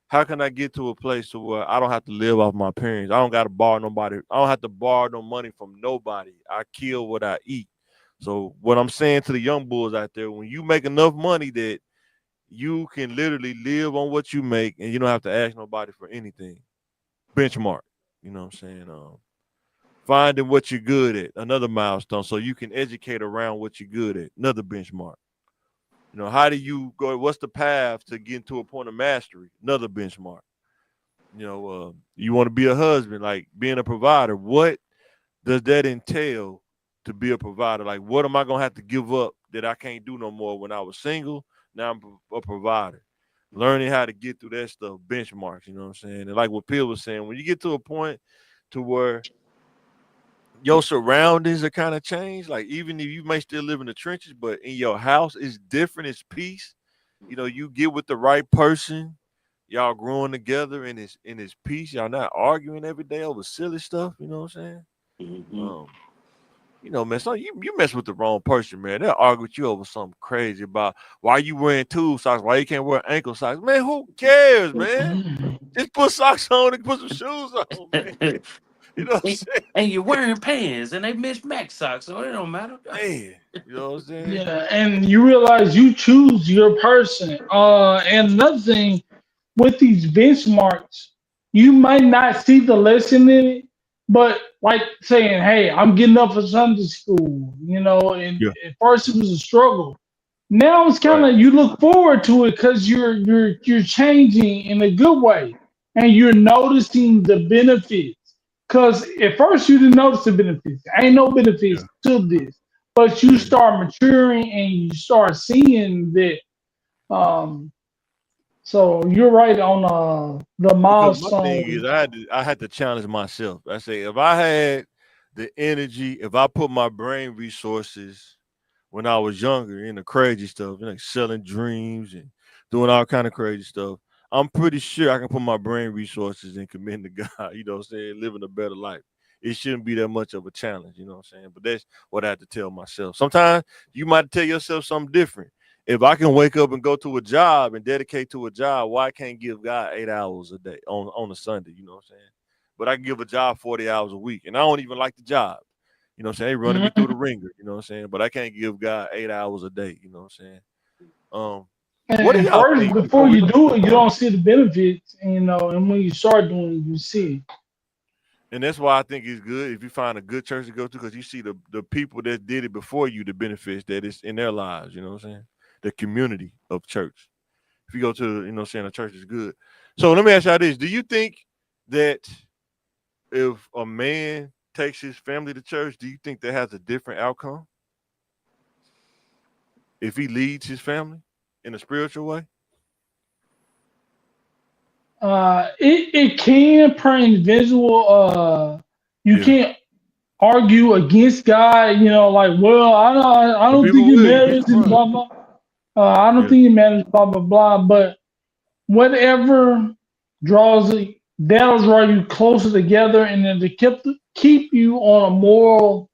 How can I get to a place to where I don't have to live off my parents? I don't got to borrow nobody. I don't have to borrow no money from nobody. I kill what I eat. So what I'm saying to the young bulls out there, when you make enough money that you can literally live on what you make and you don't have to ask nobody for anything, benchmark. You know what I'm saying? Finding what you're good at, another milestone, so you can educate around what you're good at, another benchmark. You know, how do you go? What's the path to getting to a point of mastery? Another benchmark. You want to be a husband, like being a provider. What does that entail to be a provider? Like, what am I gonna have to give up that I can't do no more when I was single? Now I'm a provider. Learning how to get through that stuff, benchmarks. You know what I'm saying? And like what Phil was saying, when you get to a point to where your surroundings are kind of changed. Like even if you may still live in the trenches, but in your house it's different. It's peace. You know, you get with the right person. Y'all growing together in his peace. Y'all not arguing every day over silly stuff. You know what I'm saying? Mhm. Um, man, so you mess with the wrong person, man. They'll argue with you over something crazy about why you wearing tube socks, why you can't wear ankle socks. Man, who cares, man? Just put socks on and put some shoes on, man. You know what I'm saying? And you're wearing pants and they mismatch socks, so it don't matter. Man, you know what I'm saying? Yeah, and you realize you choose your person. And another thing with these benchmarks, you might not see the lesson in it, but like saying, "Hey, I'm getting up for Sunday school," and Yeah. at first it was a struggle. Now it's kind Right. of you look forward to it because you're changing in a good way, and you're noticing the benefits. Because at first you didn't notice the benefits. Ain't no benefits Yeah. to this, but you Yeah. start maturing and you start seeing that. Um, so you're right on the Because my thing is, milestone. I had to challenge myself. I say, if I had the energy, if I put my brain resources when I was younger into crazy stuff, selling dreams and doing all kind of crazy stuff, I'm pretty sure I can put my brain resources in committing to God. You know what I'm saying? Living a better life. It shouldn't be that much of a challenge. You know what I'm saying? But that's what I have to tell myself. Sometimes you might tell yourself something different. If I can wake up and go to a job and dedicate to a job, why can't give God 8 hours a day on a Sunday? You know what I'm saying? But I can give a job 40 hours a week, and I don't even like the job. You know what I'm saying? They running me through the Mhm. ringer. You know what I'm saying? But I can't give God 8 hours a day. You know what I'm saying? Um, what do And y'all first, think before before we? you do it, you don't see the benefits, and when you start doing it, you see And that's why I think it's good if you find a good church to go to, because you see the people that did it before you, the benefits that it's in their lives. You know what I'm saying? The community of church. If you go to, saying a church is good. So let me ask y'all this: do you think that if a man takes his family to church, do you think that has a different outcome if he leads his family in a spiritual way? it can per individual. You Yeah. can't. argue against God. You know, like, well, I And don't people think it will. You be matters and surprised. blah blah. I don't Yeah. think it matters, blah blah blah. But whatever draws that'll draw you closer together, and then to keep you on a moral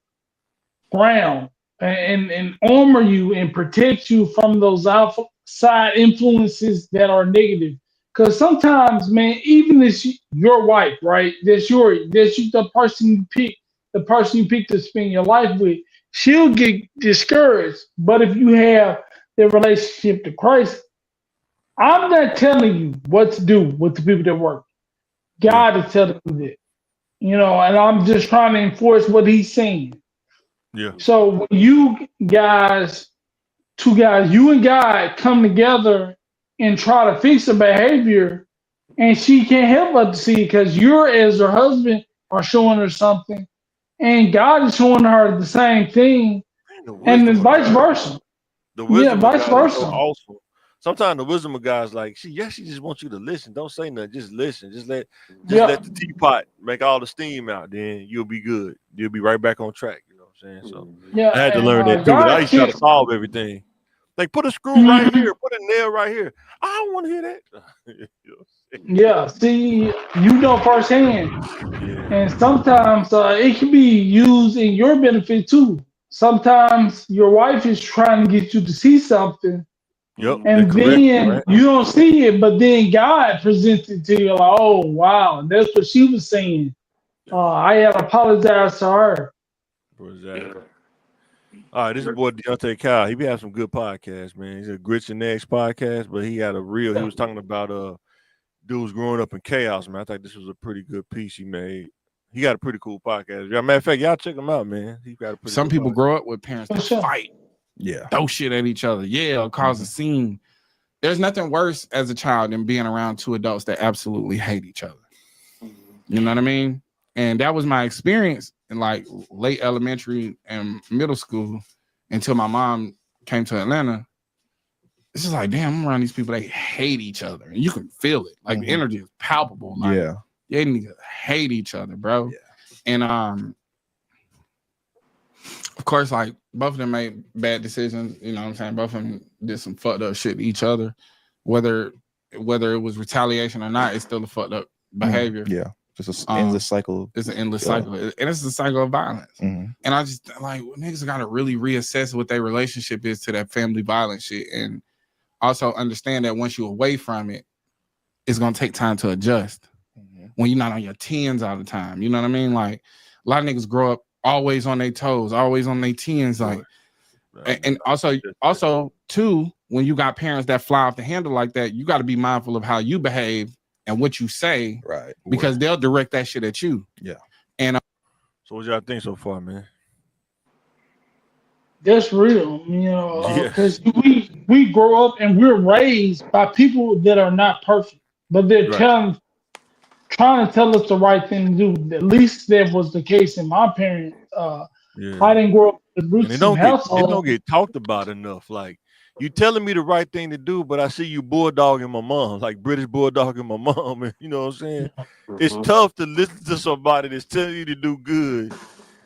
ground and armor you and protect you from those outside influences that are negative. Because sometimes, man, even if your wife, right? The person you pick, the person you pick to spend your life with, she'll get discouraged. But if you have the relationship to Christ, I'm not telling you what to do with the people that work. Yeah. God is telling you that, and I'm just trying to enforce what He's saying. Yeah. So when two guys, you and God come together and try to fix her behavior, and she can't help but to see because you're as her husband are showing her something, and God is showing her the same thing, Man, the and then wisdom of vice God. versa. The Yeah, wisdom of vice God is so versa. awesome. Sometimes the wisdom of God is like, she just wants you to listen. Don't say nothing. Just listen. Just Yeah, let the teapot make all the steam out. Then you'll be good. You'll be right back on track. You know what I'm saying? So yeah, I had to and learn that too. I God used to try to can't. solve everything. Like put a screw right Mhm. here, put a nail right here. I don't want to hear that. You know Yeah, see, firsthand. what I'm saying? And sometimes it can be used in your benefit too. Sometimes your wife is trying to get you to see something, Yeah. Yep. That and correction, then right? you don't see it, but then God presents it to you like, oh, wow, that's what she was saying. I had apologized to her. Exactly. All right, this is your boy Deontay Kyle. He be having some good podcasts, man. He's a Grits and Eggs podcast, but he had a real. He was talking about dudes growing up in chaos, man. I think this was a pretty good piece he made. He got a pretty cool podcast. Yeah, matter of fact, y'all check him out, man. He got a pretty Some good people podcast. grow up with parents For that sure. fight, Yeah. throw shit at each other, or cause a scene. There's nothing worse as a child than being around two adults that absolutely hate each other. You know what I mean? And that was my experience in like late elementary and middle school until my mom came to Atlanta. It's just like, damn, I'm around these people, they hate each other. And you can feel it. Like the energy is palpable. Like they niggas hate each other, bro. Yeah. And of course, like both of them made bad decisions. You know what I'm saying? Both of them did some fucked up shit to each other. Whether it was retaliation or not, it's still a fucked up behavior. Yeah. Just an endless cycle. It's an endless cycle. And it's a cycle of violence. Mhm. And I just like niggas gotta really reassess what their relationship is to that family violence shit. And also understand that once you're away from it, it's gonna take time to adjust. When you're not on your tens all the time. You know what I mean? Like a lot of niggas grow up always on their toes, always on their tens. Like and also too, when you got parents that fly off the handle like that, you got to be mindful of how you behave and what you say, right? Because they'll direct that shit at you. Yeah. And so what y'all think so far, man? That's real, because we grow up and we're raised by people that are not perfect, but they're trying to tell us the right thing to do. At least that was the case in my parents. I didn't grow up with And roots it in don't household. get talked about enough. Like you telling me the right thing to do, but I see you bulldogging my mom, like British bulldogging my mom. And you know what I'm saying? It's tough to listen to somebody that's telling you to do good,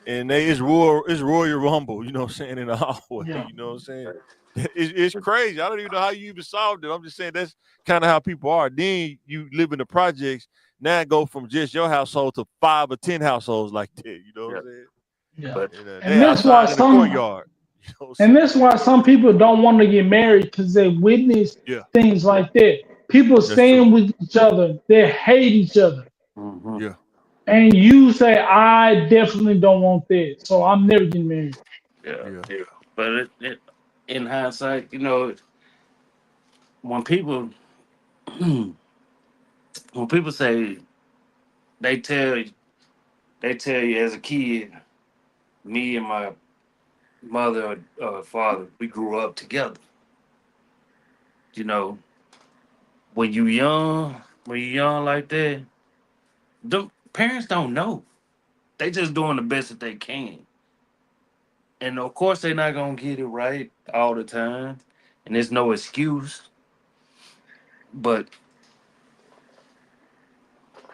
and it's Royal Rumble. You know what I'm saying, in the hallway. Yeah. You know what I'm saying? It's crazy. I don't even know how you even solved it. I'm just saying that's kind of how people are. Then you live in the projects. Now go from just your household to 5 or 10 households like that. You know what I'm saying? Yeah. And And they that's why outside in the courtyard. You know what I'm and saying? that's why some people don't want to get married because they witness Yeah, things like that. People that's true. staying with each other, they hate each other. Yeah. And you say, I definitely don't want that. So I'm never getting married. Yeah. But in hindsight, when people when people say they tell they tell you as a kid, me and my mother or father, we grew up together. You know, when you young like that, the parents don't know. They just doing the best that they can. And of course they're not gonna get it right all the time. And there's no excuse. But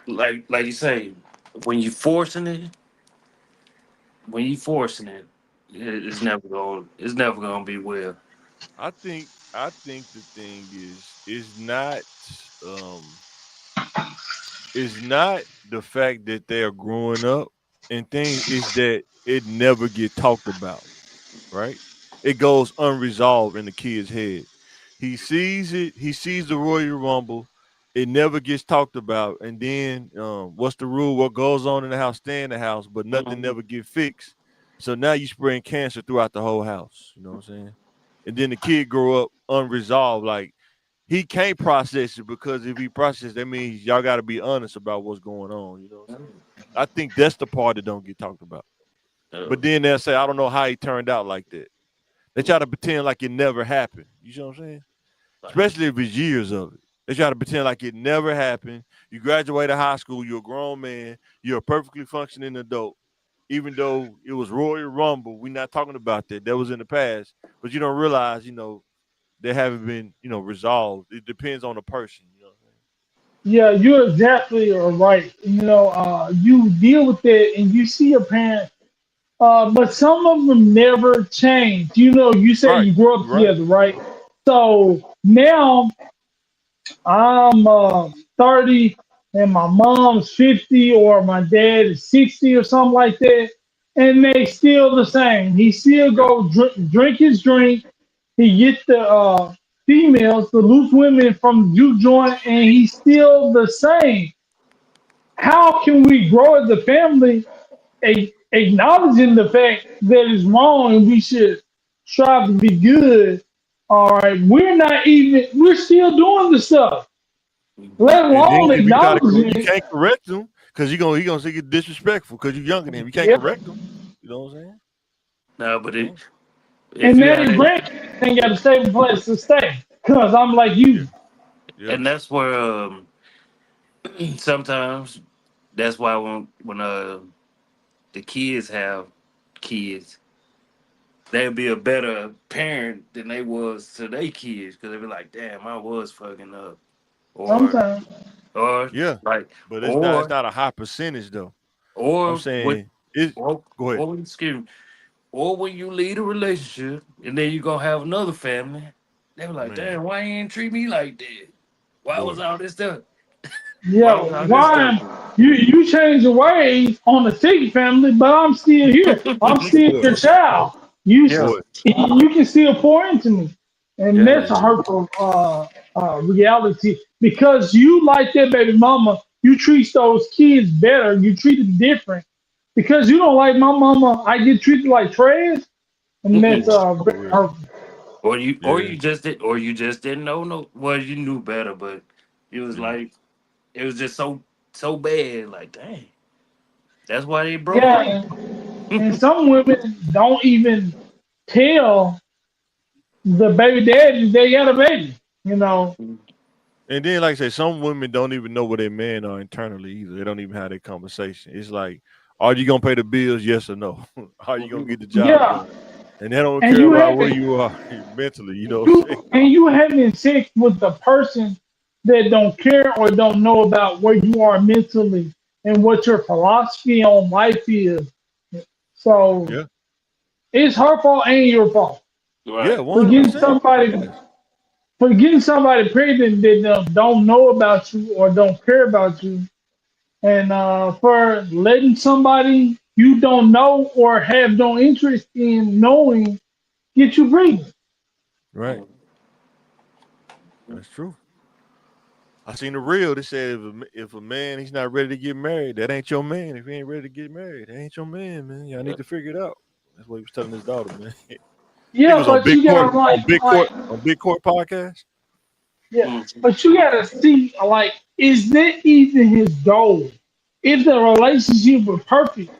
like you say, when you forcing it, when you forcing it, it's never gonna be well. I think the thing um is not the fact that they are growing up and things, is that it never get talked about, right? It goes unresolved in the kid's head. He sees it, he sees the Royal Rumble, it never gets talked about, and then what's the rule? What goes on in the house stay in the house, but nothing Mhm. never get fixed. So now you spreading cancer throughout the whole house. You know what I'm saying? And then the kid grow up unresolved, like he can't process it, because if he processes, that means y'all got to be honest about what's going on. You know what I'm saying? I think that's the part that don't get talked about. But then they'll say, I don't know how he turned out like that. They try to pretend like it never happened. You see what I'm saying? Especially if it's years of it. They try to pretend like it never happened. You graduated high school, you're a grown man, you're a perfectly functioning adult. Even though it was Royal Rumble, we're not talking about that. That was in the past. But you don't realize, they haven't been, resolved. It depends on the person. You know what I'm Yeah, you're exactly right. You deal with it and you see a parent, but some of them never change. You say saying? Right. you grew up You're right. together, right? So now I'm 30 and my mom's 50 or my dad is 60 or something like that, and they still the same. He still Yeah. go drink his drink. He get the females, the loose women from the juke joint, and he's still the same. How can we grow as a family, acknowledging the fact that it's wrong and we should strive to be good? All right, we're still doing the stuff, let And then alone if you try to, acknowledging you it. can't correct him because he gonna say get disrespectful because you're younger than him. You can't Yeah. correct him. You know what I'm saying? No, but Yeah. if And you then had the it, grandkids ain't got a stable place to stay. Cause I'm like Yeah. you. Yeah. and that's where sometimes that's why when the kids have kids, they'll be a better parent than they was to their kids because they be like, damn, I was fucking up, or Sometimes. or Yeah. like But it's or not a high percentage though. I'm or what saying it. Go ahead. or excuse me, or when you leave a relationship and then you gonna have another family, they be like, Man, damn, why you ain't treat me like that? Why was boy. all this stuff? Why Yeah, was all this stuff? why you change your ways on the Tiggy family, but I'm still here. I'm still Boy. your child. You Yeah, Boy. s- you can still pour into me, and yeah, that's a hurtful reality because you like that baby mama. You treat those kids better. You treat them different because you don't like my mama. I get treated like trash, and that's yeah. For very real. hurtful. Or Yeah. you just did, or you just didn't know. No, well, you knew better, but it was Yeah. like it was just so bad. Like, dang, that's why they broke Yeah, up. and some women don't even tell the baby daddy they got a baby. You know, And then, like I say, some women don't even know what their men are internally either. They don't even have that conversation. It's like, are you gonna pay the bills? Yes or no. Are you gonna get the job yeah, done? And they don't and care about where you are mentally. You know what I'm saying? you having sex with the person that don't care or don't know about where you are mentally and what your philosophy on life is. So Yeah. it's her fault and your fault Yeah. Right. One for hundred getting percent. somebody Yes. pregnant that don't know about you or don't care about you, and for letting somebody you don't know or have no interest in knowing get you pregnant. Right. That's true. I seen the real. They said if a man he's not ready to get married, that ain't your man. If he ain't ready to get married, that ain't your man, man. Y'all need to figure it out. That's what he was telling his daughter, man. He Yeah, was on but Big you Court gotta like on Big Court podcast. yeah, Mhm. but you gotta see like is that even his goal? If the relationship was perfect,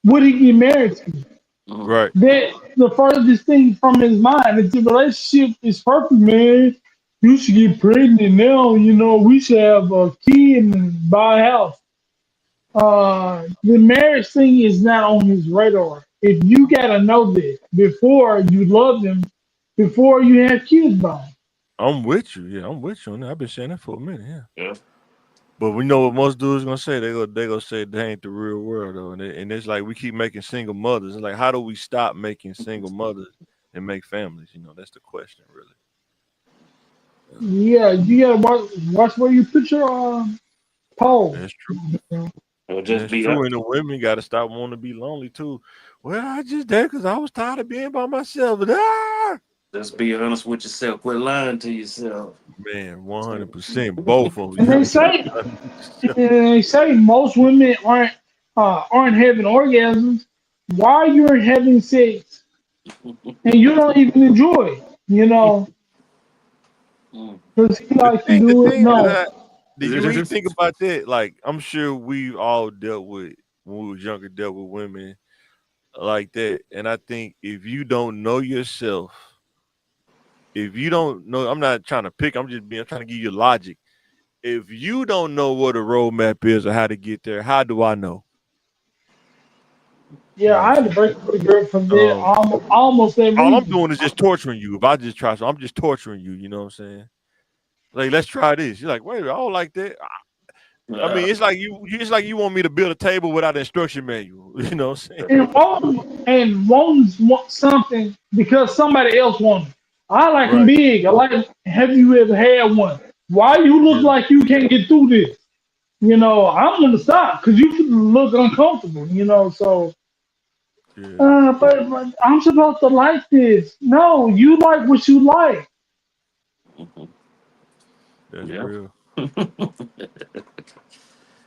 would he get married to you? Mhm. Right. That the furthest thing from his mind. If the relationship is perfect, man, you should get pregnant now. We should have a kid and buy a house. The marriage thing is not on his radar. If you gotta know that before you love them, before you have kids by 'em. I'm with you. Yeah, I'm with you on that. I've been saying that for a minute. Yeah. Yeah. But we know what most dudes gonna say. They gonna say they ain't the real world though, and it's like we keep making single mothers. It's like how do we stop making single mothers and make families? That's the question, really. Yeah, you gotta watch where you put your pole. That's true. Or And just that's be true. And the women got to stop wanting to be lonely too. Well, I just did because I was tired of being by myself. just be honest with yourself. Quit lying to yourself. Man, 100%. Both of And you. they say most women aren't having orgasms. Why you're having sex and you don't even enjoy it? Because he the likes to thing, the do it. thing that No, do you really think about that? Like, I'm sure we've all dealt with when we was younger, dealt with women like that. And I think if you don't know yourself, if you don't know, I'm not trying to pick, I'm trying to give you logic. If you don't know what a roadmap is or how to get there, how do I know? You yeah, know what I'm I had to saying? break up with a girl from there Um, almost that all I'm reason. doing is just torturing you. If I just try, so I'm just torturing you. You know what I'm saying? Like, let's try this. You're like, wait, I don't like that. I mean, it's like you want me to build a table without an instruction manual. You know what I'm saying? And won't want something because somebody else wants it. I like them Right. big. I like. Have you ever had one? Why you look Yeah. like you can't get through this? I'm gonna stop because you look uncomfortable. So, Yeah. but I'm supposed to like this. No, you like what you like. That's Yeah. real.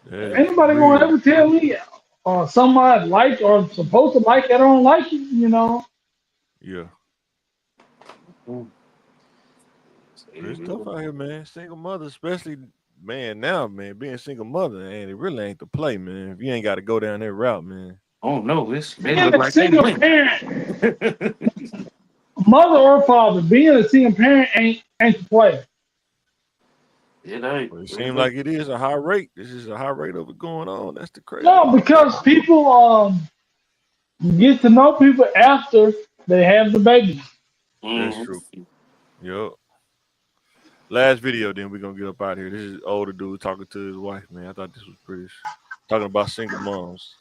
That is Anybody gonna real. ever tell me somebody like or supposed to like I don't like it? Yeah. Mm. It's tough out here, man. Single mother, especially man, now, man, being single mother, and it really ain't the play, man. If you ain't got to go down that route, man. Oh no, it Being look a like they single went. parent, mother or father, being a single parent ain't the play. It ain't. But it It seems ain't. like it is a high rate. This is a high rate of it going on. That's the crazy No, part. because people get to know people after they have the baby. That's Mhm. true. Yup. Last video, then we're gonna get up out of here. This is older dude talking to his wife, man. I thought this was pretty talking about single moms.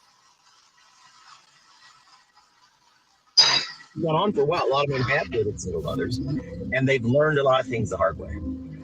Gone on for a while. A lot of men have dated single mothers, and they've learned a lot of things the hard way.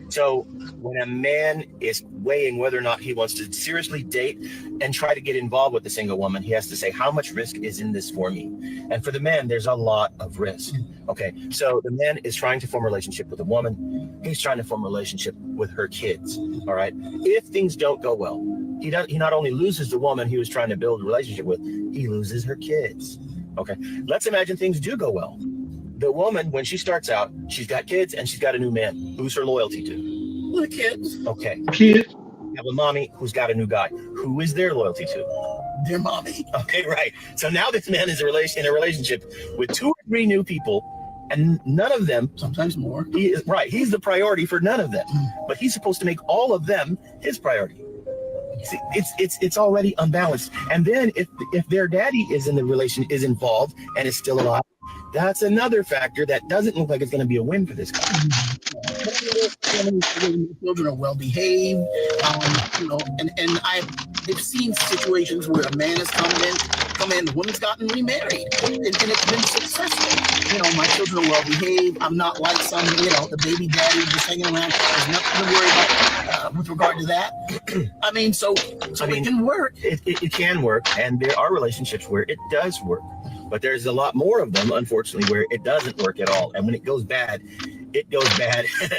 So when a man is weighing whether or not he wants to seriously date and try to get involved with a single woman, he has to say, how much risk is in this for me? And for the man, there's a lot of risk. Okay, so the man is trying to form a relationship with a woman. He's trying to form a relationship with her kids. All right. If things don't go well, he not only loses the woman he was trying to build a relationship with, he loses her kids. Okay. Let's imagine things do go well. The woman, when she starts out, she's got kids and she's got a new man. Who's her loyalty to? Well, the kids. Okay. Kid, You have a mommy who's got a new guy. Who is their loyalty to? Their mommy. Okay, right. So now this man is in a relationship with 2 or 3 new people, and none of them, sometimes more. He's the priority for none of them, but he's supposed to make all of them his priority. See, it's already unbalanced. And then if their daddy is in the relation, is involved and is still alive, that's another factor that doesn't look like it's going to be a win for this guy. Children are well behaved, and I've seen situations where a man has come in, the woman's gotten remarried, and it's been successful. My children are well behaved. I'm not like some, the baby daddy just hanging around. There's nothing to worry about with regard to that. It can work. It can work, and there are relationships where it does work. But there's a lot more of them, unfortunately, where it doesn't work at all. And when it goes bad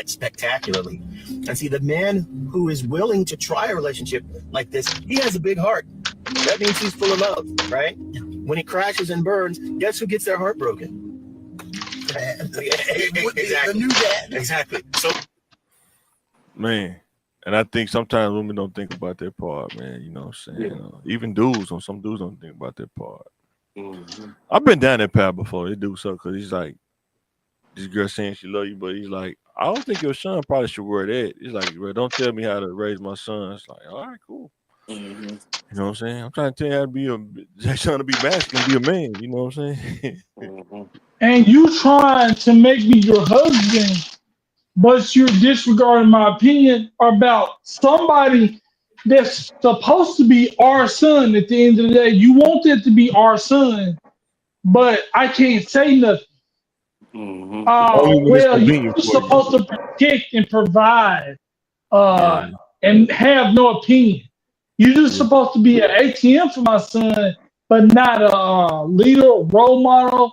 spectacularly. And see, the man who is willing to try a relationship like this, he has a big heart. That means he's full of love, right? When he crashes and burns, guess who gets their heart broken? Exactly. The new dad. Exactly. So, Man. And I think sometimes women don't think about that part, man. You know what I'm saying? Yeah. Even some dudes don't think about that part. Mhm. I've been down that path before. They do so because he's like, this girl saying she love you, but he's like, I don't think your son probably should wear that. He's like, bro, don't tell me how to raise my son. It's like, all right, cool. Mhm. You know what I'm saying? I'm trying to tell you how to be trying to be masculine, be a man. You know what I'm saying? Mhm. and you trying to make me your husband, but you're disregarding my opinion about somebody that's supposed to be our son at the end of the day. You want it to be our son, but I can't say nothing. Mm-hmm. Only when it's Well, convenient you're for you. supposed to protect and provide Yeah, and have no opinion. You're just yeah, supposed to be an ATM for my son, but not a leader, role model,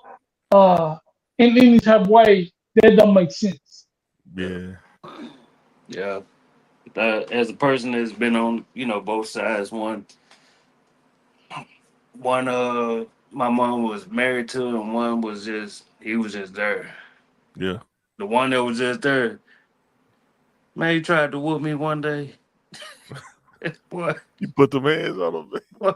uh, in any type of way. That don't make sense. yeah, Yeah. As a person that's been on, both sides, one my mom was married to, and one was just he was just there. yeah. The one that was just there, man, he tried to whoop me one day. Boy, You put them hands on them. boy.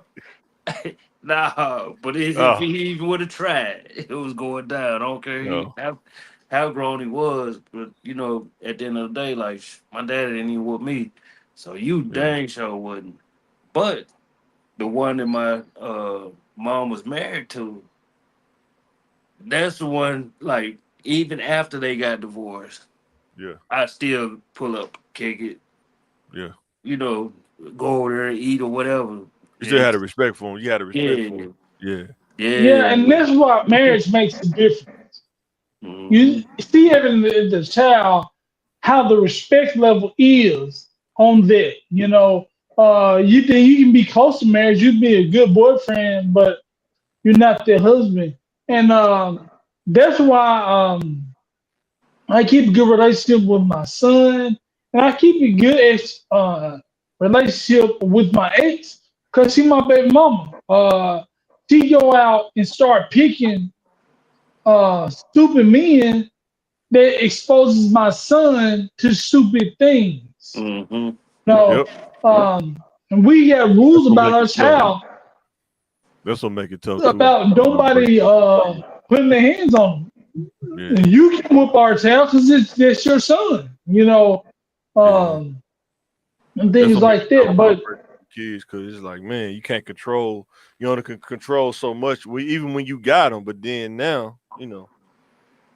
Nah, but if he Oh, even would have tried, it was going down. I don't care no. how grown he was, but at the end of the day, like my daddy didn't even whoop me, so you Yeah, dang sure wouldn't. But the one that my mom was married to, that's the one. Like even after they got divorced, yeah, I still pull up, kick it, yeah. you know, go over there, eat or whatever. You still had a It's, respect for him. You had a respect for yeah, him. Yeah, Yeah, and yeah. that's why marriage makes a difference. Mm-hmm. You see it in the child how the respect level is on that. You think you can be close to marriage, you can be a good boyfriend, but you're not their husband. And that's why I keep a good relationship with my son, and I keep a good relationship with my ex because she my baby mama. She go out and start picking stupid men that exposes my son to stupid things. Mm-hmm. No, yep. and we got That's rules what about make our it tough. child That's what make it tough too. about A lot of nobody breakdown. putting their hands on them. Yeah, And you can whoop our child because that's your son. yeah. Um, and That's things what make like it tough that. when I But break up with kids because it's like, man, you can't control. You only can control so much. Even when you got them, but then now, and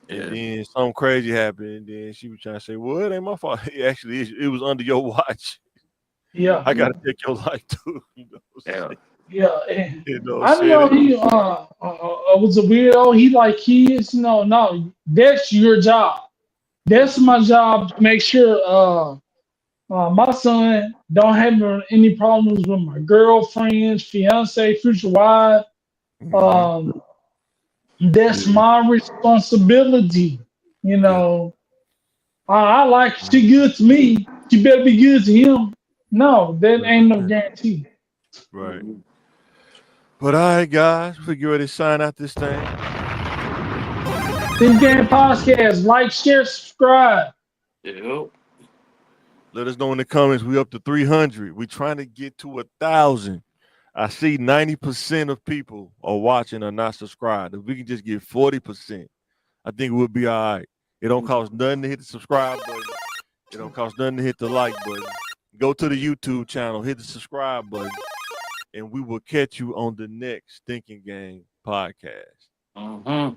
Yeah. then something crazy happened. And then she was trying to say, "Well, it ain't my fault. It actually is. It was under your watch. yeah, I got to take your life too." Yeah. yeah. And I know Saying it. he was a weirdo. He like kids. No, that's your job. That's my job to make sure my son don't have any problems with my girlfriends, fiance, future wife. Mm-hmm. Um, that's Yeah, my responsibility. You yeah, know, I like yeah. she good to me. She better be good to him. No, that ain't no 100%. guarantee. Right. Mm-hmm. But all right, guys, we get ready to sign out this thing. Think Game Podcast. Like, share, subscribe. Yep. Let us know in the comments. We up to 300. We trying to get to 1,000. I see 90% of people are watching or not subscribed. If we can just get 40%, I think we'll be all right. It don't cost nothing to hit the subscribe button. It don't cost nothing to hit the like button. Go to the YouTube channel, hit the subscribe button, and we will catch you on the next Thinking Game podcast. Mm-hmm.